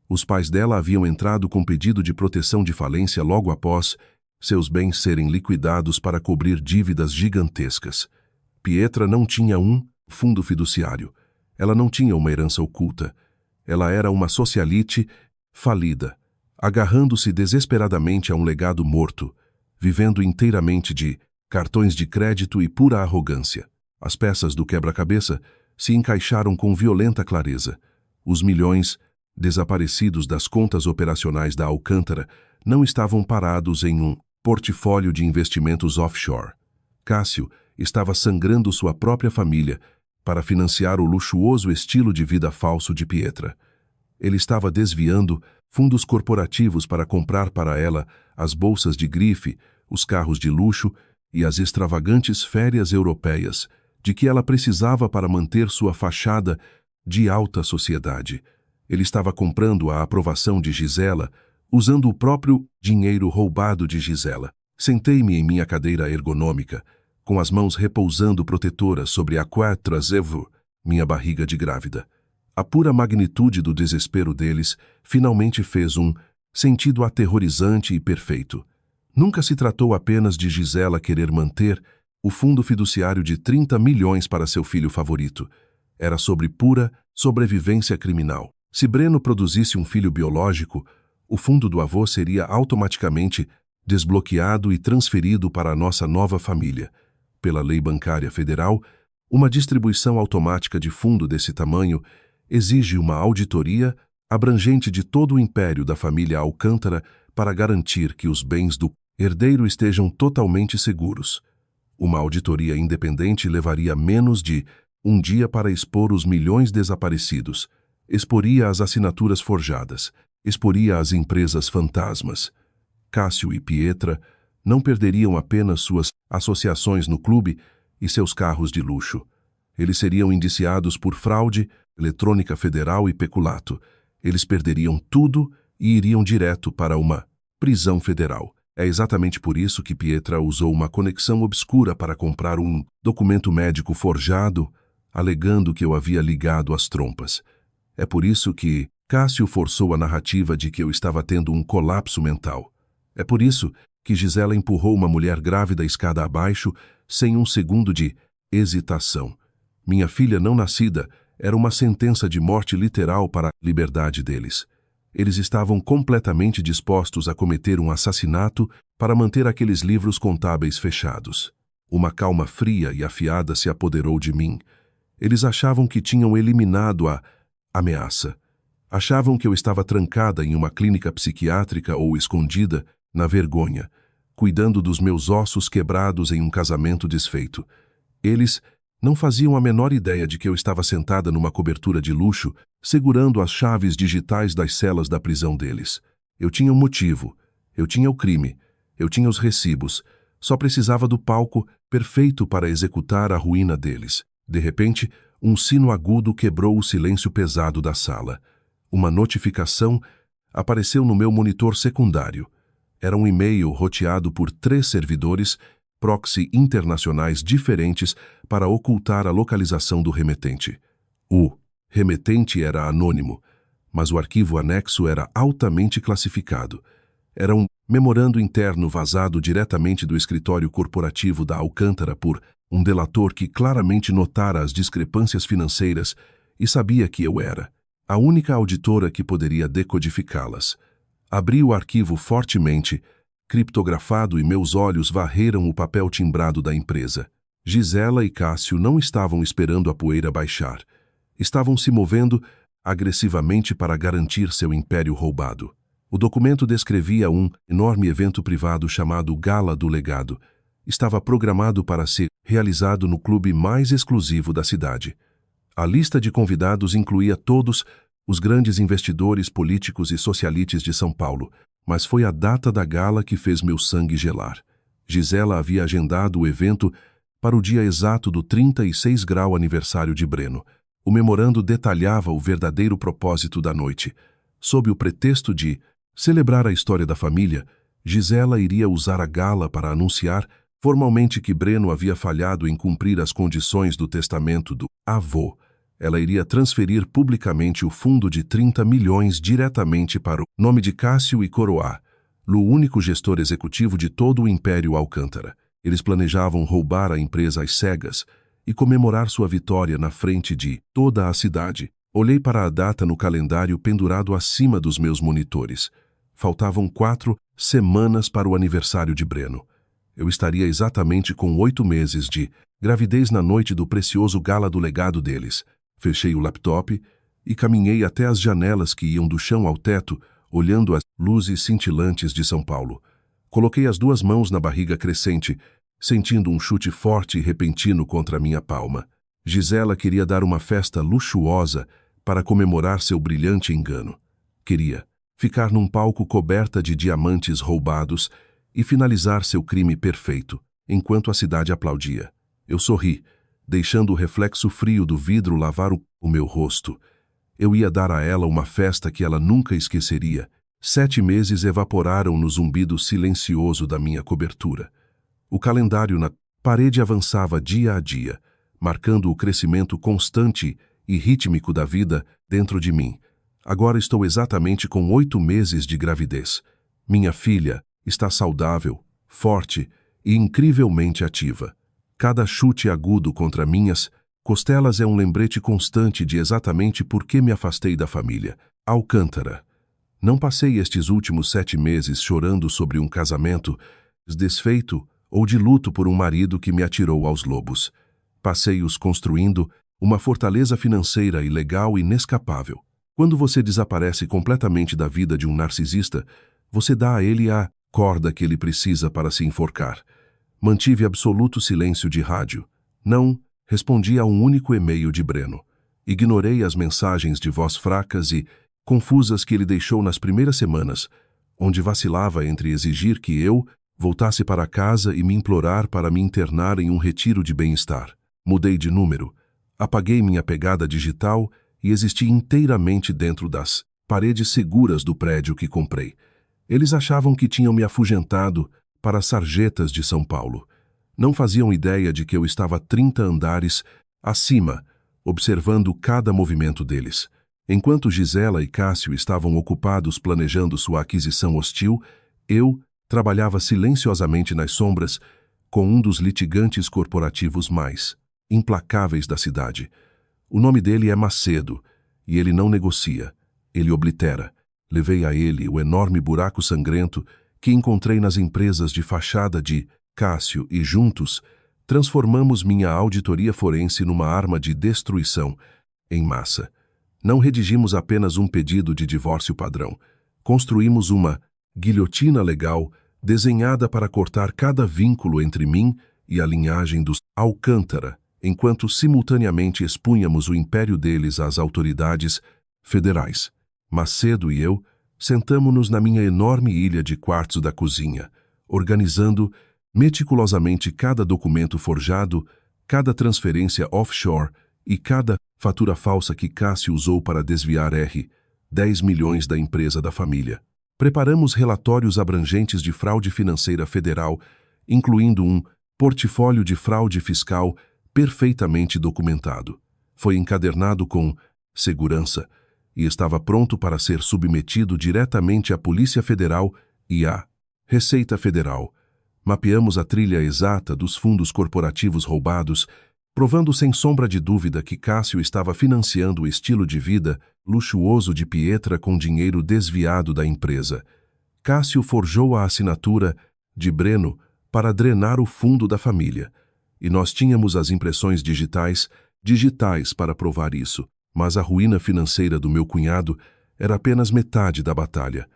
S1: Os pais dela haviam entrado com pedido de proteção de falência logo após seus bens serem liquidados para cobrir dívidas gigantescas. Pietra não tinha um fundo fiduciário. Ela não tinha uma herança oculta. Ela era uma socialite falida, agarrando-se desesperadamente a um legado morto, vivendo inteiramente de cartões de crédito e pura arrogância. As peças do quebra-cabeça se encaixaram com violenta clareza. Os milhões desaparecidos das contas operacionais da Alcântara não estavam parados em um portfólio de investimentos offshore. Cássio estava sangrando sua própria família para financiar o luxuoso estilo de vida falso de Pietra. Ele estava desviando fundos corporativos para comprar para ela as bolsas de grife, os carros de luxo e as extravagantes férias europeias de que ela precisava para manter sua fachada de alta sociedade. Ele estava comprando a aprovação de Gisela, usando o próprio dinheiro roubado de Gisela. Sentei-me em minha cadeira ergonômica, com as mãos repousando protetoras sobre a quatrazevo, minha barriga de grávida. A pura magnitude do desespero deles finalmente fez um sentido aterrorizante e perfeito. Nunca se tratou apenas de Gisela querer manter o fundo fiduciário de 30 milhões para seu filho favorito. Era sobre pura sobrevivência criminal. Se Breno produzisse um filho biológico, o fundo do avô seria automaticamente desbloqueado e transferido para a nossa nova família. Pela lei bancária federal, uma distribuição automática de fundo desse tamanho exige uma auditoria abrangente de todo o império da família Alcântara para garantir que os bens do herdeiro estejam totalmente seguros. Uma auditoria independente levaria menos de um dia para expor os milhões desaparecidos, exporia as assinaturas forjadas, exporia as empresas fantasmas. Cássio e Pietra não perderiam apenas suas associações no clube e seus carros de luxo. Eles seriam indiciados por fraude, eletrônica federal e peculato. Eles perderiam tudo e iriam direto para uma prisão federal. É exatamente por isso que Pietra usou uma conexão obscura para comprar um documento médico forjado, alegando que eu havia ligado as trompas. É por isso que Cássio forçou a narrativa de que eu estava tendo um colapso mental. É por isso que Gisela empurrou uma mulher grávida escada abaixo sem um segundo de hesitação. Minha filha não nascida era uma sentença de morte literal para a liberdade deles. Eles estavam completamente dispostos a cometer um assassinato para manter aqueles livros contábeis fechados. Uma calma fria e afiada se apoderou de mim. Eles achavam que tinham eliminado a ameaça. Achavam que eu estava trancada em uma clínica psiquiátrica ou escondida na vergonha, cuidando dos meus ossos quebrados em um casamento desfeito. Eles não faziam a menor ideia de que eu estava sentada numa cobertura de luxo, segurando as chaves digitais das celas da prisão deles. Eu tinha um motivo, eu tinha o crime, eu tinha os recibos, só precisava do palco perfeito para executar a ruína deles. De repente, um sino agudo quebrou o silêncio pesado da sala. Uma notificação apareceu no meu monitor secundário. Era um e-mail roteado por 3 servidores proxy internacionais diferentes para ocultar a localização do remetente. O remetente era anônimo, mas o arquivo anexo era altamente classificado. Era um memorando interno vazado diretamente do escritório corporativo da Alcântara por um delator que claramente notara as discrepâncias financeiras e sabia que eu era a única auditora que poderia decodificá-las. Abri o arquivo fortemente, criptografado, e meus olhos varreram o papel timbrado da empresa. Gisela e Cássio não estavam esperando a poeira baixar. Estavam se movendo agressivamente para garantir seu império roubado. O documento descrevia um enorme evento privado chamado Gala do Legado. estava programado para ser realizado no clube mais exclusivo da cidade. A lista de convidados incluía todos os grandes investidores políticos e socialites de São Paulo, mas foi a data da gala que fez meu sangue gelar. Gisela havia agendado o evento para o dia exato do 36º aniversário de Breno. O memorando detalhava o verdadeiro propósito da noite. Sob o pretexto de celebrar a história da família, Gisela iria usar a gala para anunciar formalmente que Breno havia falhado em cumprir as condições do testamento do avô. Ela iria transferir publicamente o fundo de 30 milhões diretamente para o nome de Cássio e Coroá, o único gestor executivo de todo o Império Alcântara. Eles planejavam roubar a empresa às cegas e comemorar sua vitória na frente de toda a cidade. Olhei para a data no calendário pendurado acima dos meus monitores. Faltavam 4 semanas para o aniversário de Breno. Eu estaria exatamente com 8 meses de gravidez na noite do precioso gala do legado deles. Fechei o laptop e caminhei até as janelas que iam do chão ao teto, olhando as luzes cintilantes de São Paulo. Coloquei as 2 mãos na barriga crescente, sentindo um chute forte e repentino contra minha palma. Gisela queria dar uma festa luxuosa para comemorar seu brilhante engano. Queria ficar num palco coberta de diamantes roubados e finalizar seu crime perfeito, enquanto a cidade aplaudia. Eu sorri, deixando o reflexo frio do vidro lavar o meu rosto. Eu ia dar a ela uma festa que ela nunca esqueceria. 7 meses evaporaram no zumbido silencioso da minha cobertura. O calendário na parede avançava dia a dia, marcando o crescimento constante e rítmico da vida dentro de mim. Agora estou exatamente com 8 meses de gravidez. Minha filha está saudável, forte e incrivelmente ativa. Cada chute agudo contra minhas costelas é um lembrete constante de exatamente por que me afastei da família. Alcântara. Não passei estes últimos 7 meses chorando sobre um casamento desfeito ou de luto por um marido que me atirou aos lobos. Passei-os construindo uma fortaleza financeira e legal inescapável. Quando você desaparece completamente da vida de um narcisista, você dá a ele a corda que ele precisa para se enforcar. Mantive absoluto silêncio de rádio. Não respondi a um único e-mail de Breno. Ignorei as mensagens de voz fracas e confusas que ele deixou nas primeiras semanas, onde vacilava entre exigir que eu voltasse para casa e me implorar para me internar em um retiro de bem-estar. Mudei de número, apaguei minha pegada digital e existi inteiramente dentro das paredes seguras do prédio que comprei. Eles achavam que tinham me afugentado para as sarjetas de São Paulo. Não faziam ideia de que eu estava 30 andares acima, observando cada movimento deles. Enquanto Gisela e Cássio estavam ocupados planejando sua aquisição hostil, eu trabalhava silenciosamente nas sombras com um dos litigantes corporativos mais implacáveis da cidade. O nome dele é Macedo, e ele não negocia, ele oblitera. Levei a ele o enorme buraco sangrento que encontrei nas empresas de fachada de Cássio e juntos transformamos minha auditoria forense numa arma de destruição em massa. Não redigimos apenas um pedido de divórcio padrão. Construímos uma guilhotina legal desenhada para cortar cada vínculo entre mim e a linhagem dos Alcântara, enquanto simultaneamente expunhamos o império deles às autoridades federais. Macedo e eu sentamo-nos na minha enorme ilha de quartzo da cozinha, organizando meticulosamente cada documento forjado, cada transferência offshore e cada fatura falsa que Cássio usou para desviar 10 milhões da empresa da família. Preparamos relatórios abrangentes de fraude financeira federal, incluindo um portfólio de fraude fiscal perfeitamente documentado. Foi encadernado com segurança e estava pronto para ser submetido diretamente à Polícia Federal e à Receita Federal. Mapeamos a trilha exata dos fundos corporativos roubados, provando sem sombra de dúvida que Cássio estava financiando o estilo de vida luxuoso de Pietra com dinheiro desviado da empresa. Cássio forjou a assinatura de Breno para drenar o fundo da família, e nós tínhamos as impressões digitais para provar isso, mas a ruína financeira do meu cunhado era apenas metade da batalha.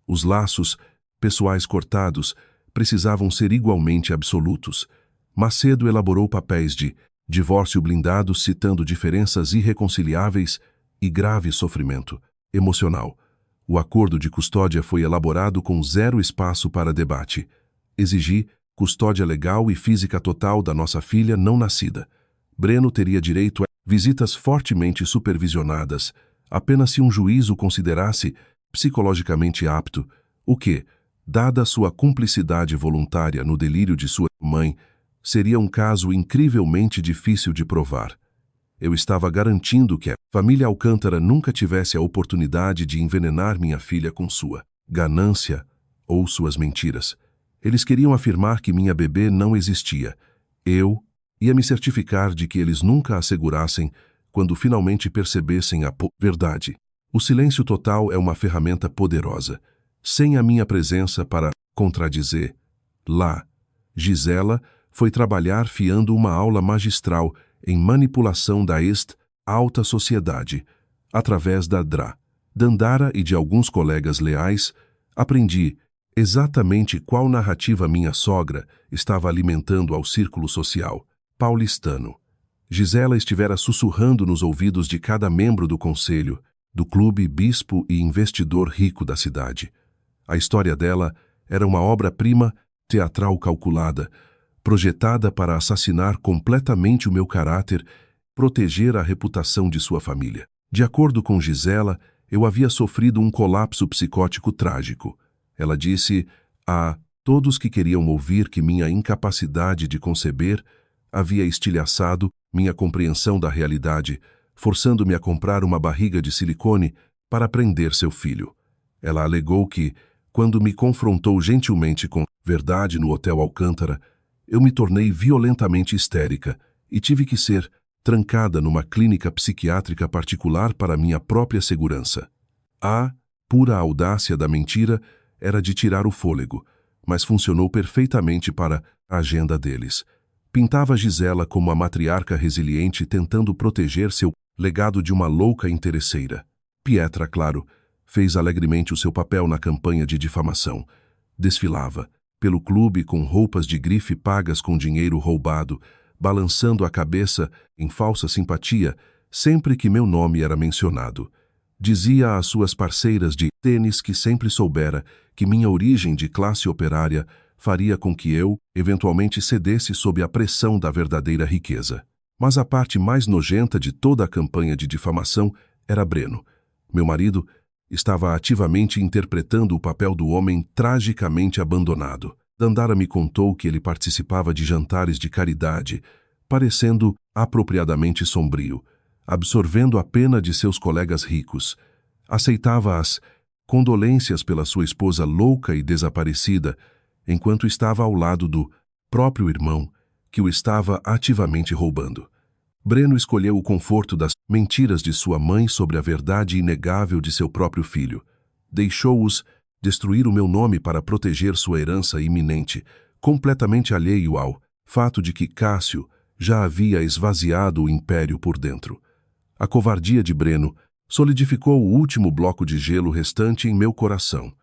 S1: Os laços pessoais cortados precisavam ser igualmente absolutos. Macedo elaborou papéis de divórcio blindado, citando diferenças irreconciliáveis e grave sofrimento emocional. O acordo de custódia foi elaborado com zero espaço para debate. Exigi custódia legal e física total da nossa filha não nascida. Breno teria direito a visitas fortemente supervisionadas, apenas se um juiz o considerasse psicologicamente apto, o que, dada sua cumplicidade voluntária no delírio de sua mãe, seria um caso incrivelmente difícil de provar. Eu estava garantindo que a família Alcântara nunca tivesse a oportunidade de envenenar minha filha com sua ganância ou suas mentiras. Eles queriam afirmar que minha bebê não existia. Eu ia me certificar de que eles nunca a assegurassem quando finalmente percebessem a verdade. O silêncio total é uma ferramenta poderosa. Sem a minha presença para contradizer, lá, Gisela foi trabalhar fiando uma aula magistral em manipulação da alta sociedade. Através da Dandara e de alguns colegas leais, aprendi exatamente qual narrativa minha sogra estava alimentando ao círculo social paulistano. Gisela estivera sussurrando nos ouvidos de cada membro do conselho, do clube, bispo e investidor rico da cidade. A história dela era uma obra-prima teatral calculada, projetada para assassinar completamente o meu caráter, proteger a reputação de sua família. De acordo com Gisela, eu havia sofrido um colapso psicótico trágico. Ela disse a todos que queriam ouvir que minha incapacidade de conceber havia estilhaçado minha compreensão da realidade, forçando-me a comprar uma barriga de silicone para prender seu filho. Ela alegou que, quando me confrontou gentilmente com verdade no Hotel Alcântara, eu me tornei violentamente histérica e tive que ser trancada numa clínica psiquiátrica particular para minha própria segurança. A pura audácia da mentira era de tirar o fôlego, mas funcionou perfeitamente para a agenda deles. Pintava Gisela como a matriarca resiliente tentando proteger seu legado de uma louca interesseira. Pietra, claro, fez alegremente o seu papel na campanha de difamação. Desfilava pelo clube com roupas de grife pagas com dinheiro roubado, balançando a cabeça em falsa simpatia sempre que meu nome era mencionado. Dizia às suas parceiras de tênis que sempre soubera que minha origem de classe operária faria com que eu, eventualmente, cedesse sob a pressão da verdadeira riqueza. Mas a parte mais nojenta de toda a campanha de difamação era Breno. Meu marido estava ativamente interpretando o papel do homem tragicamente abandonado. Dandara me contou que ele participava de jantares de caridade, parecendo apropriadamente sombrio, absorvendo a pena de seus colegas ricos. Aceitava as condolências pela sua esposa louca e desaparecida, enquanto estava ao lado do próprio irmão, que o estava ativamente roubando. Breno escolheu o conforto das mentiras de sua mãe sobre a verdade inegável de seu próprio filho. Deixou-os destruir o meu nome para proteger sua herança iminente, completamente alheio ao fato de que Cássio já havia esvaziado o império por dentro. A covardia de Breno solidificou o último bloco de gelo restante em meu coração.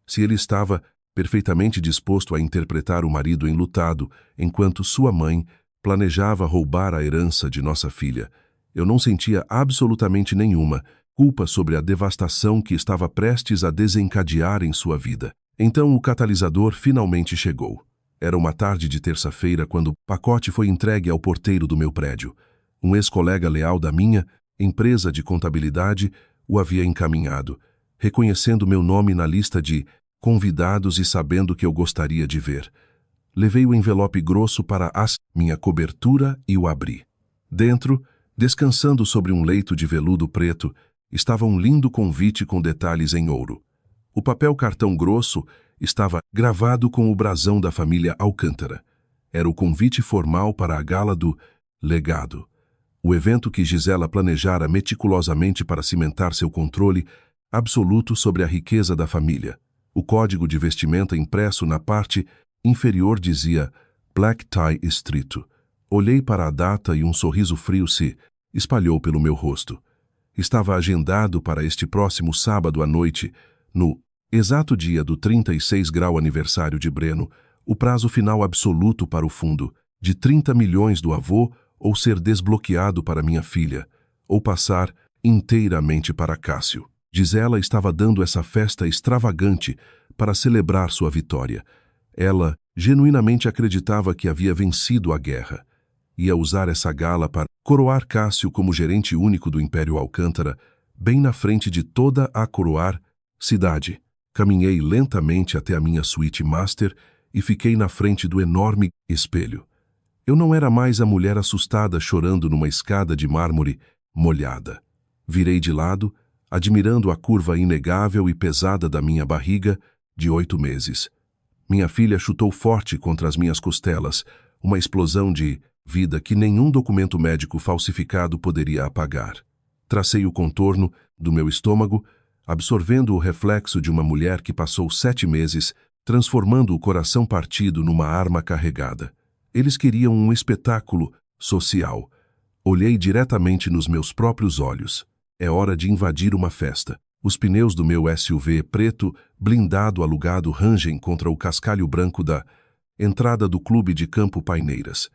S1: Se ele estava perfeitamente disposto a interpretar o marido enlutado, enquanto sua mãe planejava roubar a herança de nossa filha, eu não sentia absolutamente nenhuma culpa sobre a devastação que estava prestes a desencadear em sua vida. Então o catalisador finalmente chegou. Era uma tarde de terça-feira quando o pacote foi entregue ao porteiro do meu prédio. Um ex-colega leal da minha empresa de contabilidade o havia encaminhado, reconhecendo meu nome na lista de convidados e sabendo que eu gostaria de ver. Levei o envelope grosso para minha cobertura e o abri. Dentro, descansando sobre um leito de veludo preto, estava um lindo convite com detalhes em ouro. O papel cartão grosso estava gravado com o brasão da família Alcântara. Era o convite formal para a gala do legado, o evento que Gisela planejara meticulosamente para cimentar seu controle absoluto sobre a riqueza da família. O código de vestimenta impresso na parte inferior dizia Black Tie estrito. Olhei para a data e um sorriso frio se espalhou pelo meu rosto. Estava agendado para este próximo sábado à noite, no exato dia do 36 grau aniversário de Breno, o prazo final absoluto para o fundo, de 30 milhões do avô, ou ser desbloqueado para minha filha, ou passar inteiramente para Cássio. Gisela estava dando essa festa extravagante para celebrar sua vitória. Ela genuinamente acreditava que havia vencido a guerra. Ia usar essa gala para coroar Cássio como gerente único do Império Alcântara, bem na frente de toda a coroar cidade. Caminhei lentamente até a minha suíte master e fiquei na frente do enorme espelho. Eu não era mais a mulher assustada chorando numa escada de mármore molhada. Virei de lado, admirando a curva inegável e pesada da minha barriga de 8 meses. Minha filha chutou forte contra as minhas costelas, uma explosão de vida que nenhum documento médico falsificado poderia apagar. Tracei o contorno do meu estômago, absorvendo o reflexo de uma mulher que passou 7 meses, transformando o coração partido numa arma carregada. Eles queriam um espetáculo social. Olhei diretamente nos meus próprios olhos. É hora de invadir uma festa. Os pneus do meu SUV preto, blindado alugado, rangem contra o cascalho branco da entrada do Clube de Campo Paineiras.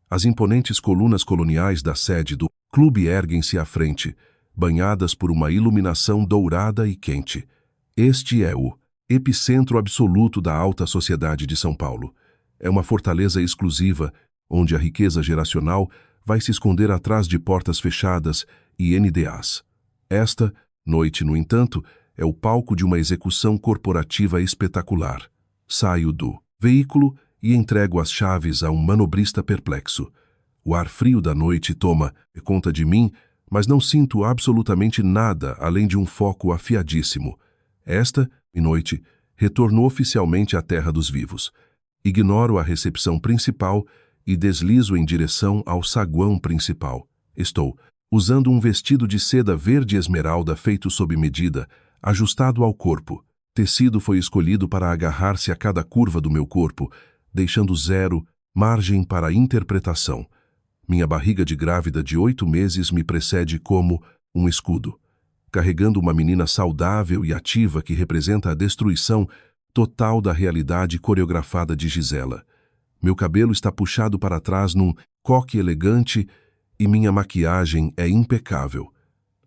S1: As imponentes colunas coloniais da sede do clube erguem-se à frente, banhadas por uma iluminação dourada e quente. Este é o epicentro absoluto da alta sociedade de São Paulo. É uma fortaleza exclusiva, onde a riqueza geracional vai se esconder atrás de portas fechadas e NDAs. Esta noite, no entanto, é o palco de uma execução corporativa espetacular. Saio do veículo e entrego as chaves a um manobrista perplexo. O ar frio da noite toma conta de mim, mas não sinto absolutamente nada além de um foco afiadíssimo. Esta noite, retorno oficialmente à terra dos vivos. Ignoro a recepção principal e deslizo em direção ao saguão principal. Estou usando um vestido de seda verde esmeralda feito sob medida, ajustado ao corpo. Tecido foi escolhido para agarrar-se a cada curva do meu corpo, deixando zero margem para a interpretação. Minha barriga de grávida de 8 meses me precede como um escudo, carregando uma menina saudável e ativa que representa a destruição total da realidade coreografada de Gisela. Meu cabelo está puxado para trás num coque elegante e minha maquiagem é impecável.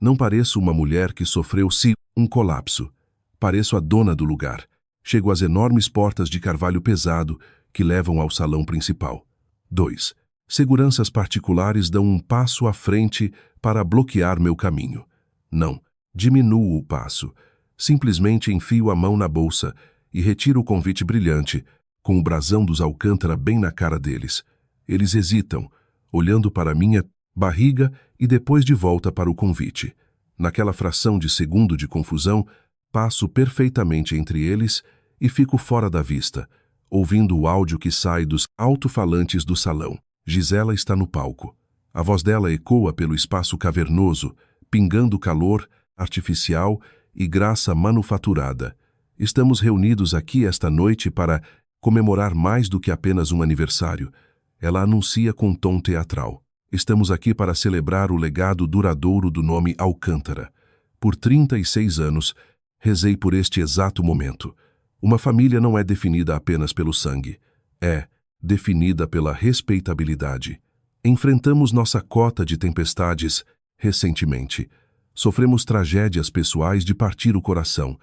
S1: Não pareço uma mulher que sofreu um colapso. Pareço a dona do lugar. Chego às enormes portas de carvalho pesado que levam ao salão principal. 2. Seguranças particulares dão um passo à frente para bloquear meu caminho. Não, diminuo o passo. Simplesmente enfio a mão na bolsa e retiro o convite brilhante, com o brasão dos Alcântara bem na cara deles. Eles hesitam, olhando para minha barriga e depois de volta para o convite. Naquela fração de segundo de confusão, passo perfeitamente entre eles e fico fora da vista, ouvindo o áudio que sai dos alto-falantes do salão. Gisela está no palco. A voz dela ecoa pelo espaço cavernoso, pingando calor artificial e graça manufaturada. Estamos reunidos aqui esta noite para comemorar mais do que apenas um aniversário. Ela anuncia com tom teatral. Estamos aqui para celebrar o legado duradouro do nome Alcântara. Por 36 anos, rezei por este exato momento. Uma família não é definida apenas pelo sangue. É definida pela respeitabilidade. Enfrentamos nossa cota de tempestades recentemente. Sofremos tragédias pessoais de partir o coração.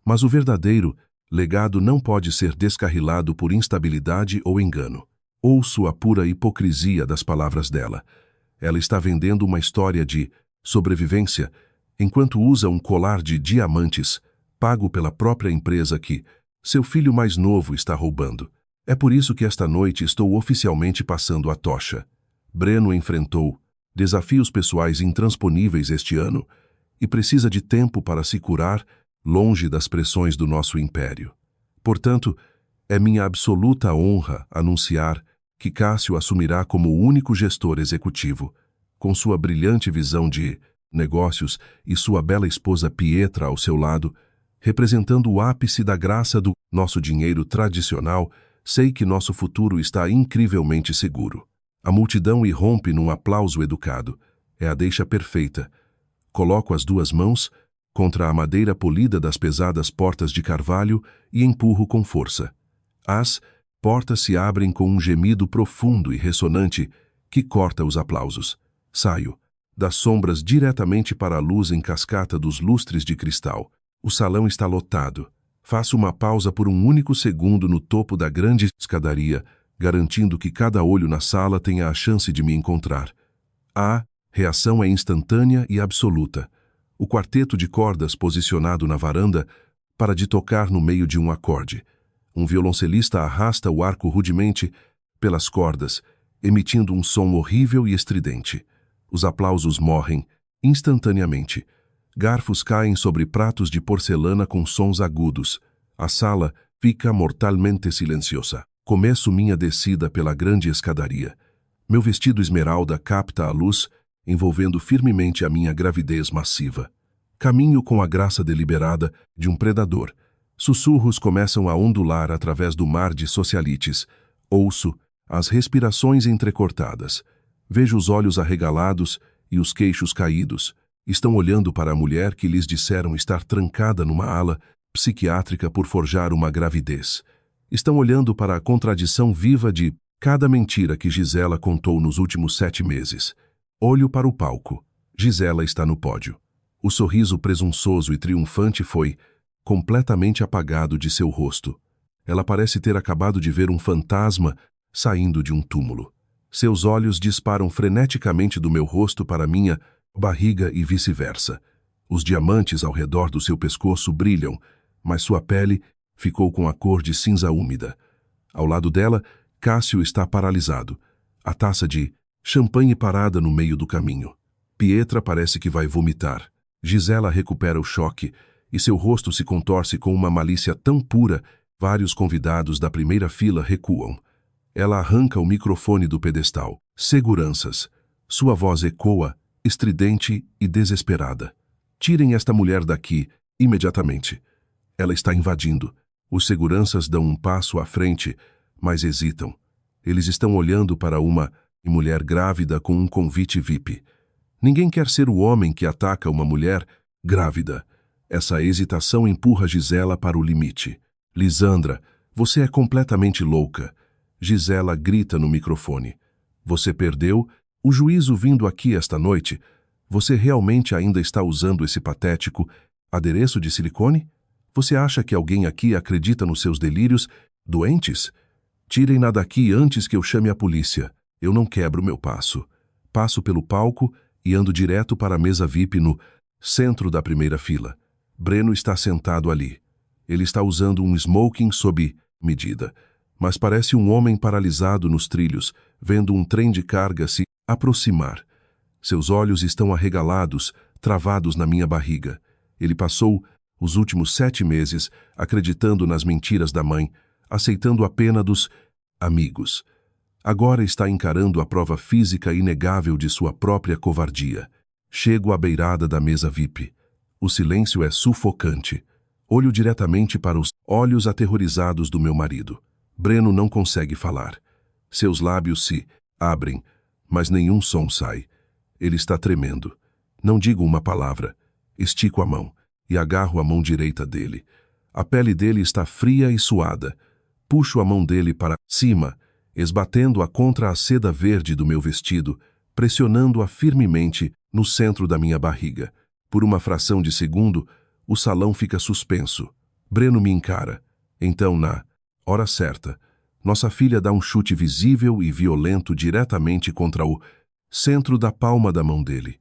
S1: Mas o verdadeiro legado não pode ser descarrilado por instabilidade ou engano. Ouço a pura hipocrisia das palavras dela. Ela está vendendo uma história de sobrevivência, enquanto usa um colar de diamantes, pago pela própria empresa que seu filho mais novo está roubando. É por isso que esta noite estou oficialmente passando a tocha. Breno enfrentou desafios pessoais intransponíveis este ano e precisa de tempo para se curar longe das pressões do nosso império. Portanto, é minha absoluta honra anunciar que Cássio assumirá como o único gestor executivo, com sua brilhante visão de negócios e sua bela esposa Pietra ao seu lado, representando o ápice da graça do nosso dinheiro tradicional. Sei que nosso futuro está incrivelmente seguro. A multidão irrompe num aplauso educado. É a deixa perfeita. Coloco as 2 mãos contra a madeira polida das pesadas portas de carvalho e empurro com força. As Portas se abrem com um gemido profundo e ressonante que corta os aplausos. Saio das sombras diretamente para a luz em cascata dos lustres de cristal. O salão está lotado. Faço uma pausa por um único segundo no topo da grande escadaria, garantindo que cada olho na sala tenha a chance de me encontrar. A reação é instantânea e absoluta. O quarteto de cordas posicionado na varanda para de tocar no meio de um acorde. Um violoncelista arrasta o arco rudemente pelas cordas, emitindo um som horrível e estridente. Os aplausos morrem instantaneamente. Garfos caem sobre pratos de porcelana com sons agudos. A sala fica mortalmente silenciosa. Começo minha descida pela grande escadaria. Meu vestido esmeralda capta a luz, envolvendo firmemente a minha gravidez massiva. Caminho com a graça deliberada de um predador. Sussurros começam a ondular através do mar de socialites. Ouço as respirações entrecortadas. Vejo os olhos arregalados e os queixos caídos. Estão olhando para a mulher que lhes disseram estar trancada numa ala psiquiátrica por forjar uma gravidez. Estão olhando para a contradição viva de cada mentira que Gisela contou nos últimos 7 meses. Olho para o palco. Gisela está no pódio. O sorriso presunçoso e triunfante foi completamente apagado de seu rosto. Ela parece ter acabado de ver um fantasma saindo de um túmulo. Seus olhos disparam freneticamente do meu rosto para minha barriga e vice-versa. Os diamantes ao redor do seu pescoço brilham, mas sua pele ficou com a cor de cinza úmida. Ao lado dela, Cássio está paralisado, a taça de champanhe parada no meio do caminho. Pietra parece que vai vomitar. Gisela recupera o choque e seu rosto se contorce com uma malícia tão pura, vários convidados da primeira fila recuam. Ela arranca o microfone do pedestal. Seguranças. Sua voz ecoa, estridente e desesperada. Tirem esta mulher daqui, imediatamente. Ela está invadindo. Os seguranças dão um passo à frente, mas hesitam. Eles estão olhando para uma mulher grávida com um convite VIP. Ninguém quer ser o homem que ataca uma mulher grávida. Essa hesitação empurra Gisela para o limite. Lisandra, você é completamente louca. Gisela grita no microfone. Você perdeu o juízo vindo aqui esta noite? Você realmente ainda está usando esse patético adereço de silicone? Você acha que alguém aqui acredita nos seus delírios doentes? Tirem-na daqui antes que eu chame a polícia. Eu não quebro meu passo. Passo pelo palco e ando direto para a mesa VIP no centro da primeira fila. Breno está sentado ali. Ele está usando um smoking sob medida, mas parece um homem paralisado nos trilhos, vendo um trem de carga se aproximar. Seus olhos estão arregalados, travados na minha barriga. Ele passou os últimos 7 meses acreditando nas mentiras da mãe, aceitando a pena dos amigos. Agora está encarando a prova física inegável de sua própria covardia. Chego à beirada da mesa VIP. O silêncio é sufocante. Olho diretamente para os olhos aterrorizados do meu marido. Breno não consegue falar. Seus lábios se abrem, mas nenhum som sai. Ele está tremendo. Não digo uma palavra. Estico a mão e agarro a mão direita dele. A pele dele está fria e suada. Puxo a mão dele para cima, esbatendo-a contra a seda verde do meu vestido, pressionando-a firmemente no centro da minha barriga. Por uma fração de segundo, o salão fica suspenso. Breno me encara. Então, na hora certa, nossa filha dá um chute visível e violento diretamente contra o centro da palma da mão dele.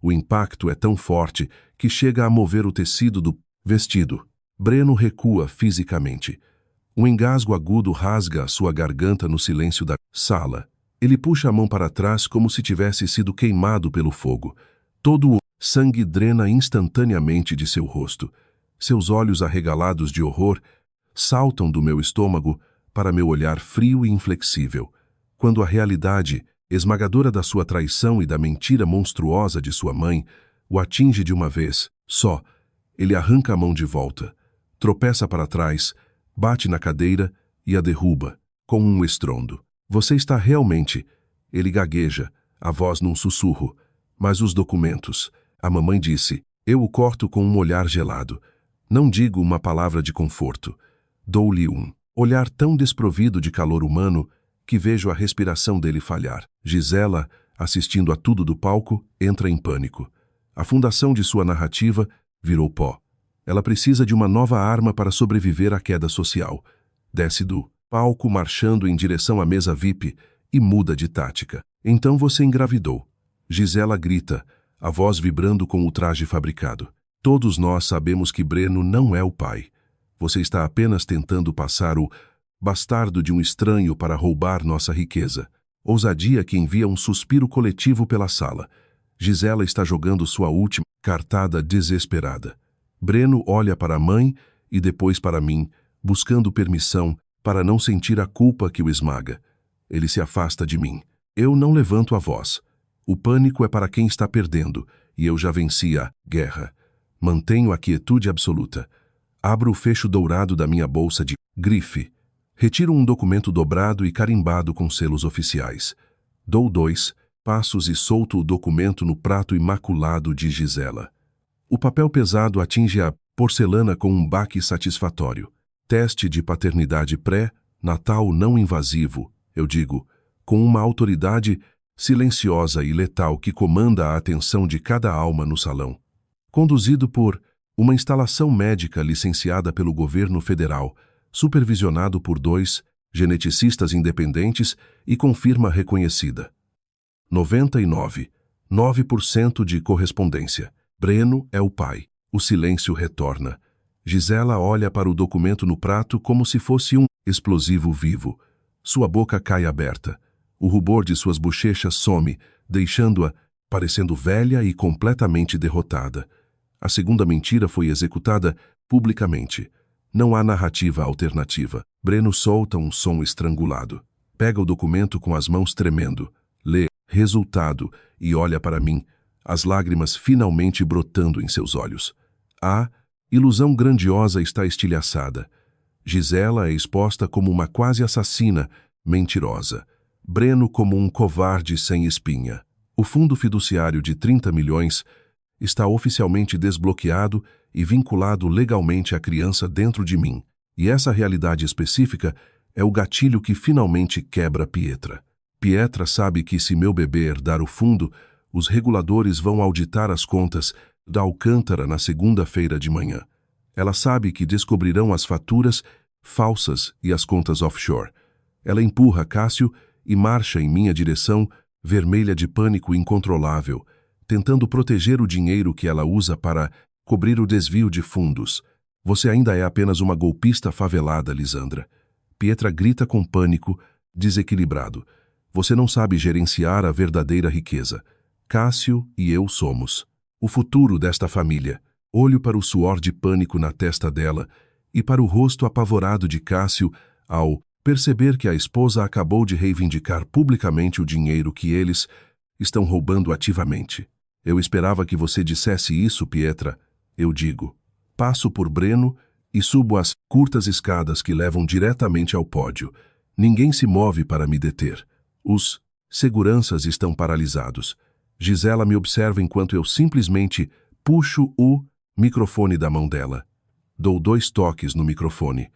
S1: O impacto é tão forte que chega a mover o tecido do vestido. Breno recua fisicamente. Um engasgo agudo rasga a sua garganta no silêncio da sala. Ele puxa a mão para trás como se tivesse sido queimado pelo fogo. Todo o sangue drena instantaneamente de seu rosto. Seus olhos arregalados de horror saltam do meu estômago para meu olhar frio e inflexível. Quando a realidade esmagadora da sua traição e da mentira monstruosa de sua mãe o atinge de uma vez só, ele arranca a mão de volta, tropeça para trás, bate na cadeira e a derruba, com um estrondo. Você está realmente... Ele gagueja, a voz num sussurro. Mas os documentos... A mamãe disse. Eu o corto com um olhar gelado. Não digo uma palavra de conforto. Dou-lhe um olhar tão desprovido de calor humano que vejo a respiração dele falhar. Gisela, assistindo a tudo do palco, entra em pânico. A fundação de sua narrativa virou pó. Ela precisa de uma nova arma para sobreviver à queda social. Desce do palco marchando em direção à mesa VIP e muda de tática. Então você engravidou. Gisela grita, a voz vibrando com o traje fabricado. Todos nós sabemos que Breno não é o pai. Você está apenas tentando passar o bastardo de um estranho para roubar nossa riqueza. Ousadia que envia um suspiro coletivo pela sala. Gisela está jogando sua última cartada desesperada. Breno olha para a mãe e depois para mim, buscando permissão para não sentir a culpa que o esmaga. Ele se afasta de mim. Eu não levanto a voz. O pânico é para quem está perdendo, e eu já venci a guerra. Mantenho a quietude absoluta. Abro o fecho dourado da minha bolsa de grife. Retiro um documento dobrado e carimbado com selos oficiais. Dou 2 passos e solto o documento no prato imaculado de Gisela. O papel pesado atinge a porcelana com um baque satisfatório. Teste de paternidade pré-natal não invasivo, eu digo, com uma autoridade silenciosa e letal que comanda a atenção de cada alma no salão. Conduzido por uma instalação médica licenciada pelo governo federal, supervisionado por 2 geneticistas independentes e com firma reconhecida. 99,9% de correspondência. Breno é o pai. O silêncio retorna. Gisela olha para o documento no prato como se fosse um explosivo vivo. Sua boca cai aberta. O rubor de suas bochechas some, deixando-a parecendo velha e completamente derrotada. A segunda mentira foi executada publicamente. Não há narrativa alternativa. Breno solta um som estrangulado. Pega o documento com as mãos tremendo. Lê resultado e olha para mim, as lágrimas finalmente brotando em seus olhos. A ilusão grandiosa está estilhaçada. Gisela é exposta como uma quase assassina, mentirosa. Breno como um covarde sem espinha. O fundo fiduciário de 30 milhões está oficialmente desbloqueado e vinculado legalmente à criança dentro de mim. E essa realidade específica é o gatilho que finalmente quebra Pietra. Pietra sabe que se meu bebê herdar o fundo, os reguladores vão auditar as contas da Alcântara na segunda-feira de manhã. Ela sabe que descobrirão as faturas falsas e as contas offshore. Ela empurra Cássio e marcha em minha direção, vermelha de pânico incontrolável, tentando proteger o dinheiro que ela usa para cobrir o desvio de fundos. Você ainda é apenas uma golpista favelada, Lisandra. Pietra grita com pânico, desequilibrado. Você não sabe gerenciar a verdadeira riqueza. Cássio e eu somos o futuro desta família. Olho para o suor de pânico na testa dela e para o rosto apavorado de Cássio ao perceber que a esposa acabou de reivindicar publicamente o dinheiro que eles estão roubando ativamente. Eu esperava que você dissesse isso, Pietra. Eu digo. Passo por Breno e subo as curtas escadas que levam diretamente ao pódio. Ninguém se move para me deter. Os seguranças estão paralisados. Gisela me observa enquanto eu simplesmente puxo o microfone da mão dela. Dou 2 toques no microfone.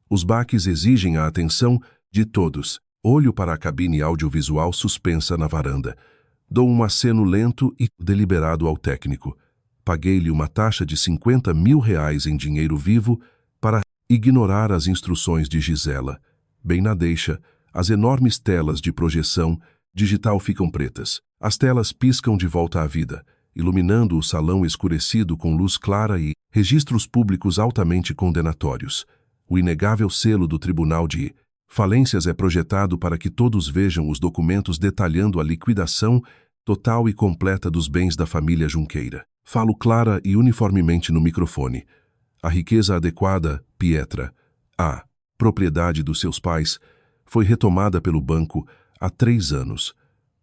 S1: Os baques exigem a atenção de todos. Olho para a cabine audiovisual suspensa na varanda. Dou um aceno lento e deliberado ao técnico. Paguei-lhe uma taxa de 50 mil reais em dinheiro vivo para ignorar as instruções de Gisela. Bem na deixa, as enormes telas de projeção digital ficam pretas. As telas piscam de volta à vida, iluminando o salão escurecido com luz clara e registros públicos altamente condenatórios. O inegável selo do Tribunal de Falências é projetado para que todos vejam os documentos detalhando a liquidação total e completa dos bens da família Junqueira. Falo clara e uniformemente no microfone. A riqueza adequada, Pietra, a propriedade dos seus pais, foi retomada pelo banco há 3 anos.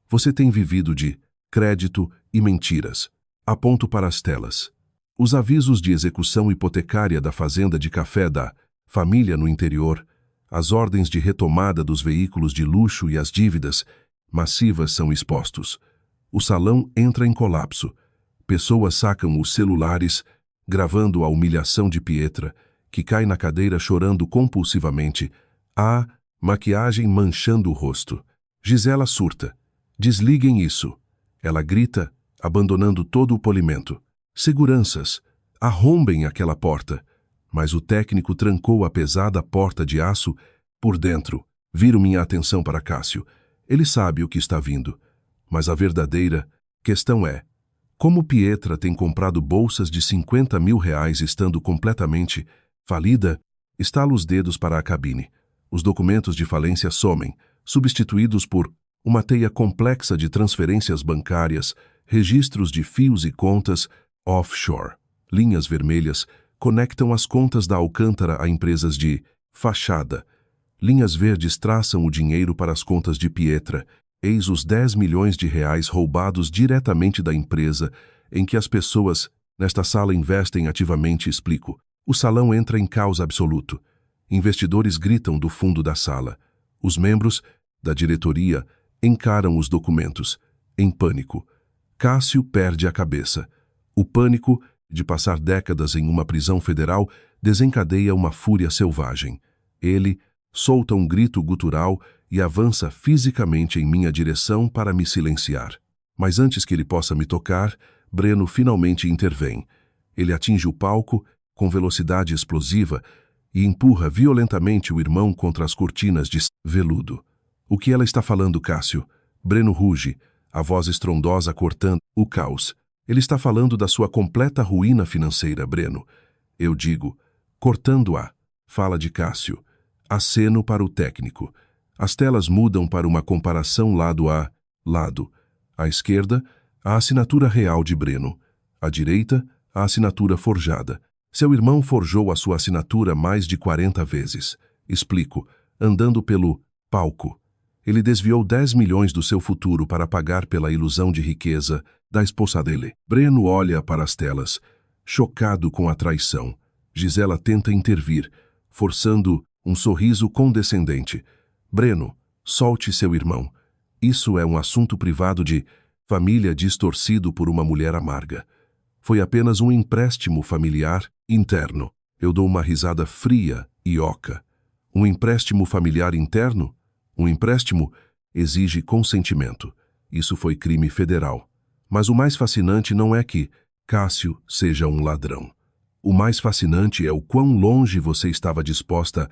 S1: Você tem vivido de crédito e mentiras. Aponto para as telas. Os avisos de execução hipotecária da fazenda de café da família no interior, as ordens de retomada dos veículos de luxo e as dívidas massivas são expostos. O salão entra em colapso. Pessoas sacam os celulares, gravando a humilhação de Pietra, que cai na cadeira chorando compulsivamente, A maquiagem manchando o rosto. Gisela surta. Desliguem isso. Ela grita, abandonando todo o polimento. Seguranças, arrombem aquela porta. Mas o técnico trancou a pesada porta de aço por dentro. Viro minha atenção para Cássio. Ele sabe o que está vindo. Mas a verdadeira questão é: como Pietra tem comprado bolsas de 50 mil reais estando completamente falida? Estala os dedos para a cabine. Os documentos de falência somem, substituídos por uma teia complexa de transferências bancárias, registros de fios e contas offshore. Linhas vermelhas conectam as contas da Alcântara a empresas de fachada. Linhas verdes traçam o dinheiro para as contas de Pietra. Eis os 10 milhões de reais roubados diretamente da empresa em que as pessoas nesta sala investem ativamente, explico. O salão entra em caos absoluto. Investidores gritam do fundo da sala. Os membros da diretoria encaram os documentos, em pânico. Cássio perde a cabeça. O pânico de passar décadas em uma prisão federal desencadeia uma fúria selvagem. Ele solta um grito gutural e avança fisicamente em minha direção para me silenciar. Mas antes que ele possa me tocar, Breno finalmente intervém. Ele atinge o palco com velocidade explosiva e empurra violentamente o irmão contra as cortinas de veludo. O que ela está falando, Cássio? Breno ruge, a voz estrondosa cortando o caos. Ele está falando da sua completa ruína financeira, Breno. Eu digo, cortando-a. Fala de Cássio. Aceno para o técnico. As telas mudam para uma comparação lado a lado. À esquerda, a assinatura real de Breno. À direita, a assinatura forjada. Seu irmão forjou a sua assinatura mais de 40 vezes. Explico, andando pelo palco. Ele desviou 10 milhões do seu futuro para pagar pela ilusão de riqueza da esposa dele. Breno olha para as telas, chocado com a traição. Gisela tenta intervir, forçando um sorriso condescendente. Breno, solte seu irmão. Isso é um assunto privado de família distorcido por uma mulher amarga. Foi apenas um empréstimo familiar interno. Eu dou uma risada fria e oca. Um empréstimo familiar interno? Um empréstimo exige consentimento. Isso foi crime federal. Mas o mais fascinante não é que Cássio seja um ladrão. O mais fascinante é o quão longe você estava disposta a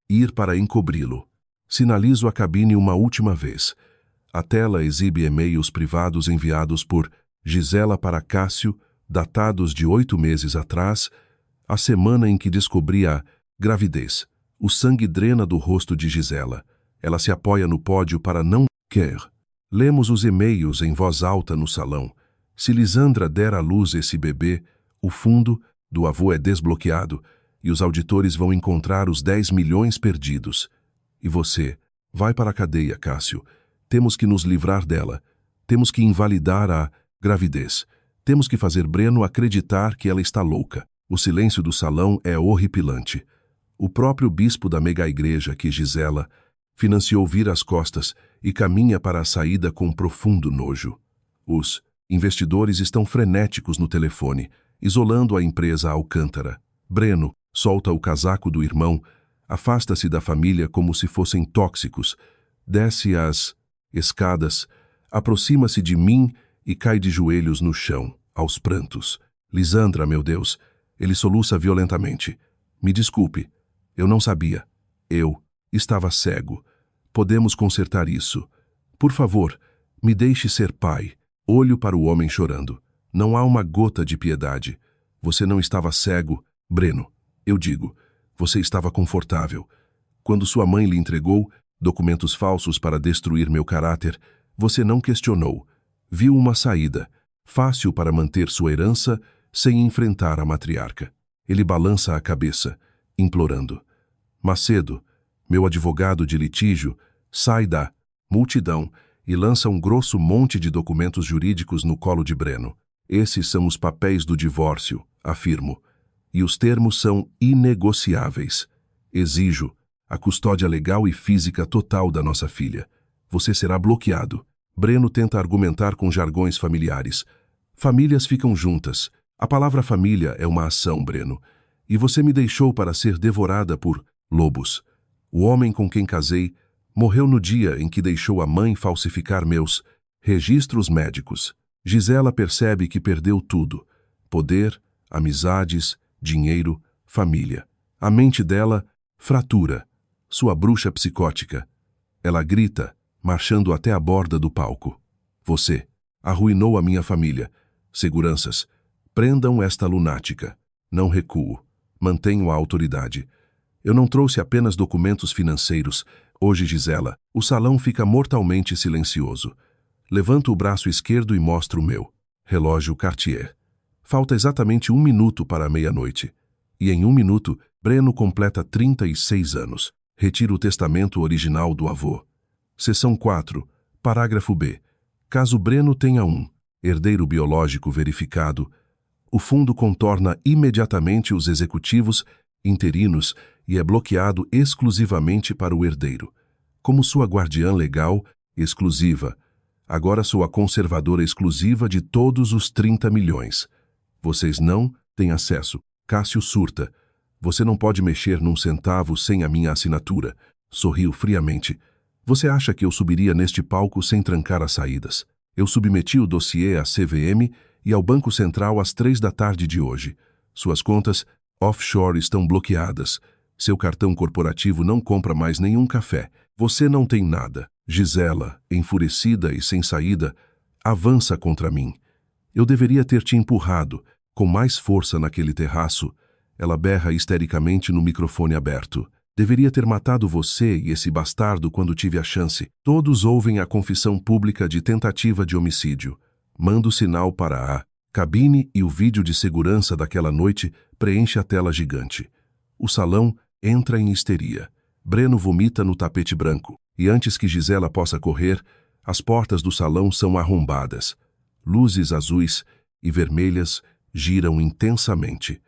S1: ir para encobri-lo. Sinalizo a cabine uma última vez. A tela exibe e-mails privados enviados por Gisela para Cássio, datados de 8 meses atrás, a semana em que descobri a gravidez. O sangue drena do rosto de Gisela. Ela se apoia no pódio para não quer. Lemos os e-mails em voz alta no salão. Se Lisandra der à luz esse bebê, o fundo do avô é desbloqueado e os auditores vão encontrar os 10 milhões perdidos. E você vai para a cadeia, Cássio. Temos que nos livrar dela. Temos que invalidar a gravidez. Temos que fazer Breno acreditar que ela está louca. O silêncio do salão é horripilante. O próprio bispo da mega-igreja que Gisela financiou vira as costas e caminha para a saída com profundo nojo. Os investidores estão frenéticos no telefone, isolando a empresa Alcântara. Breno solta o casaco do irmão, afasta-se da família como se fossem tóxicos, desce as escadas, aproxima-se de mim e cai de joelhos no chão, aos prantos. Lisandra, meu Deus, ele soluça violentamente. Me desculpe, eu não sabia. Eu estava cego. Podemos consertar isso. Por favor, me deixe ser pai. Olho para o homem chorando. Não há uma gota de piedade. Você não estava cego, Breno. Eu digo, você estava confortável. Quando sua mãe lhe entregou documentos falsos para destruir meu caráter, você não questionou. Viu uma saída, fácil para manter sua herança sem enfrentar a matriarca. Ele balança a cabeça, implorando. Macedo, meu advogado de litígio, sai da multidão e lança um grosso monte de documentos jurídicos no colo de Breno. Esses são os papéis do divórcio, afirmo. E os termos são inegociáveis. Exijo a custódia legal e física total da nossa filha. Você será bloqueado. Breno tenta argumentar com jargões familiares. Famílias ficam juntas. A palavra família é uma ação, Breno. E você me deixou para ser devorada por lobos. O homem com quem casei morreu no dia em que deixou a mãe falsificar meus registros médicos. Gisela percebe que perdeu tudo: poder, amizades, dinheiro, família. A mente dela fratura, sua bruxa psicótica. Ela grita, marchando até a borda do palco. Você arruinou a minha família. Seguranças, prendam esta lunática. Não recuo. Mantenho a autoridade. Eu não trouxe apenas documentos financeiros. Hoje, Gisela, o salão fica mortalmente silencioso. Levanto o braço esquerdo e mostro o meu. Relógio Cartier. Falta exatamente 1 minuto para a meia-noite. E em 1 minuto, Breno completa 36 anos. Retiro o testamento original do avô. Seção 4, parágrafo B. Caso Breno tenha um herdeiro biológico verificado, o fundo contorna imediatamente os executivos interinos e é bloqueado exclusivamente para o herdeiro. Como sua guardiã legal exclusiva, agora sou a conservadora exclusiva de todos os 30 milhões. Vocês não têm acesso. Cássio surta. Você não pode mexer num centavo sem a minha assinatura. Sorriu friamente. Você acha que eu subiria neste palco sem trancar as saídas? Eu submeti o dossiê à CVM e ao Banco Central às 3 da tarde de hoje. Suas contas offshore estão bloqueadas. Seu cartão corporativo não compra mais nenhum café. Você não tem nada. Gisela, enfurecida e sem saída, avança contra mim. Eu deveria ter te empurrado com mais força naquele terraço. Ela berra histericamente no microfone aberto. Deveria ter matado você e esse bastardo quando tive a chance. Todos ouvem a confissão pública de tentativa de homicídio. Mando sinal para a cabine e o vídeo de segurança daquela noite preenche a tela gigante. O salão entra em histeria. Breno vomita no tapete branco. E antes que Gisela possa correr, as portas do salão são arrombadas. Luzes azuis e vermelhas giram intensamente.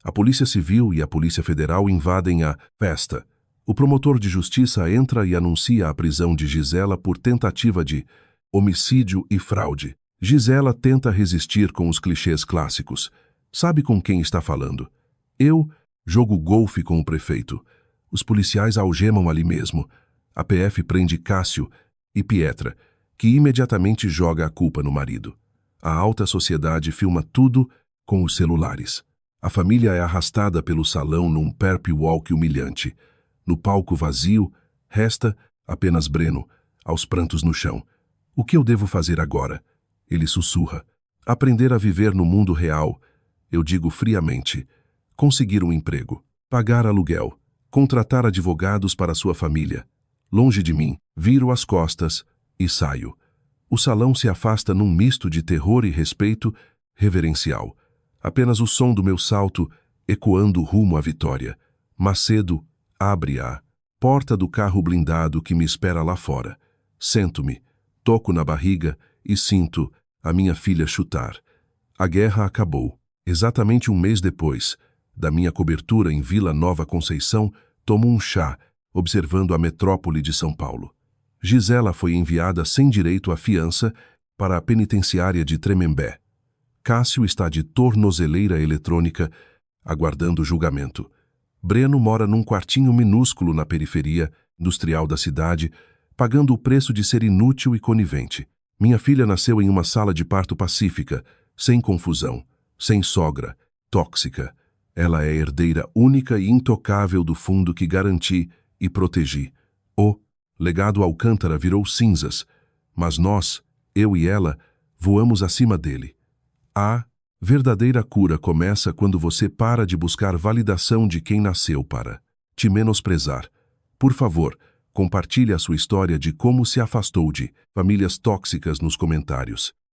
S1: A Polícia Civil e a Polícia Federal invadem a festa. O promotor de justiça entra e anuncia a prisão de Gisela por tentativa de homicídio e fraude. Gisela tenta resistir com os clichês clássicos. Sabe com quem está falando? Eu jogo golfe com o prefeito. Os policiais algemam ali mesmo. A PF prende Cássio e Pietra, que imediatamente joga a culpa no marido. A alta sociedade filma tudo com os celulares. A família é arrastada pelo salão num perp walk humilhante. No palco vazio, resta apenas Breno, aos prantos no chão. O que eu devo fazer agora? Ele sussurra. Aprender a viver no mundo real. Eu digo friamente. Conseguir um emprego. Pagar aluguel. Contratar advogados para sua família. Longe de mim, viro as costas e saio. O salão se afasta num misto de terror e respeito reverencial. Apenas o som do meu salto ecoando rumo à vitória. Macedo abre a porta do carro blindado que me espera lá fora. Sento-me, toco na barriga e sinto a minha filha chutar. A guerra acabou. Exatamente 1 mês depois, da minha cobertura em Vila Nova Conceição, tomo um chá, observando a metrópole de São Paulo. Gisela foi enviada sem direito à fiança para a penitenciária de Tremembé. Cássio está de tornozeleira eletrônica, aguardando julgamento. Breno mora num quartinho minúsculo na periferia industrial da cidade, pagando o preço de ser inútil e conivente. Minha filha nasceu em uma sala de parto pacífica, sem confusão, sem sogra, tóxica. Ela é herdeira única e intocável do fundo que garanti e protegi. O legado Alcântara virou cinzas, mas nós, eu e ela, voamos acima dele. A verdadeira cura começa quando você para de buscar validação de quem nasceu para te menosprezar. Por favor, compartilhe a sua história de como se afastou de famílias tóxicas nos comentários.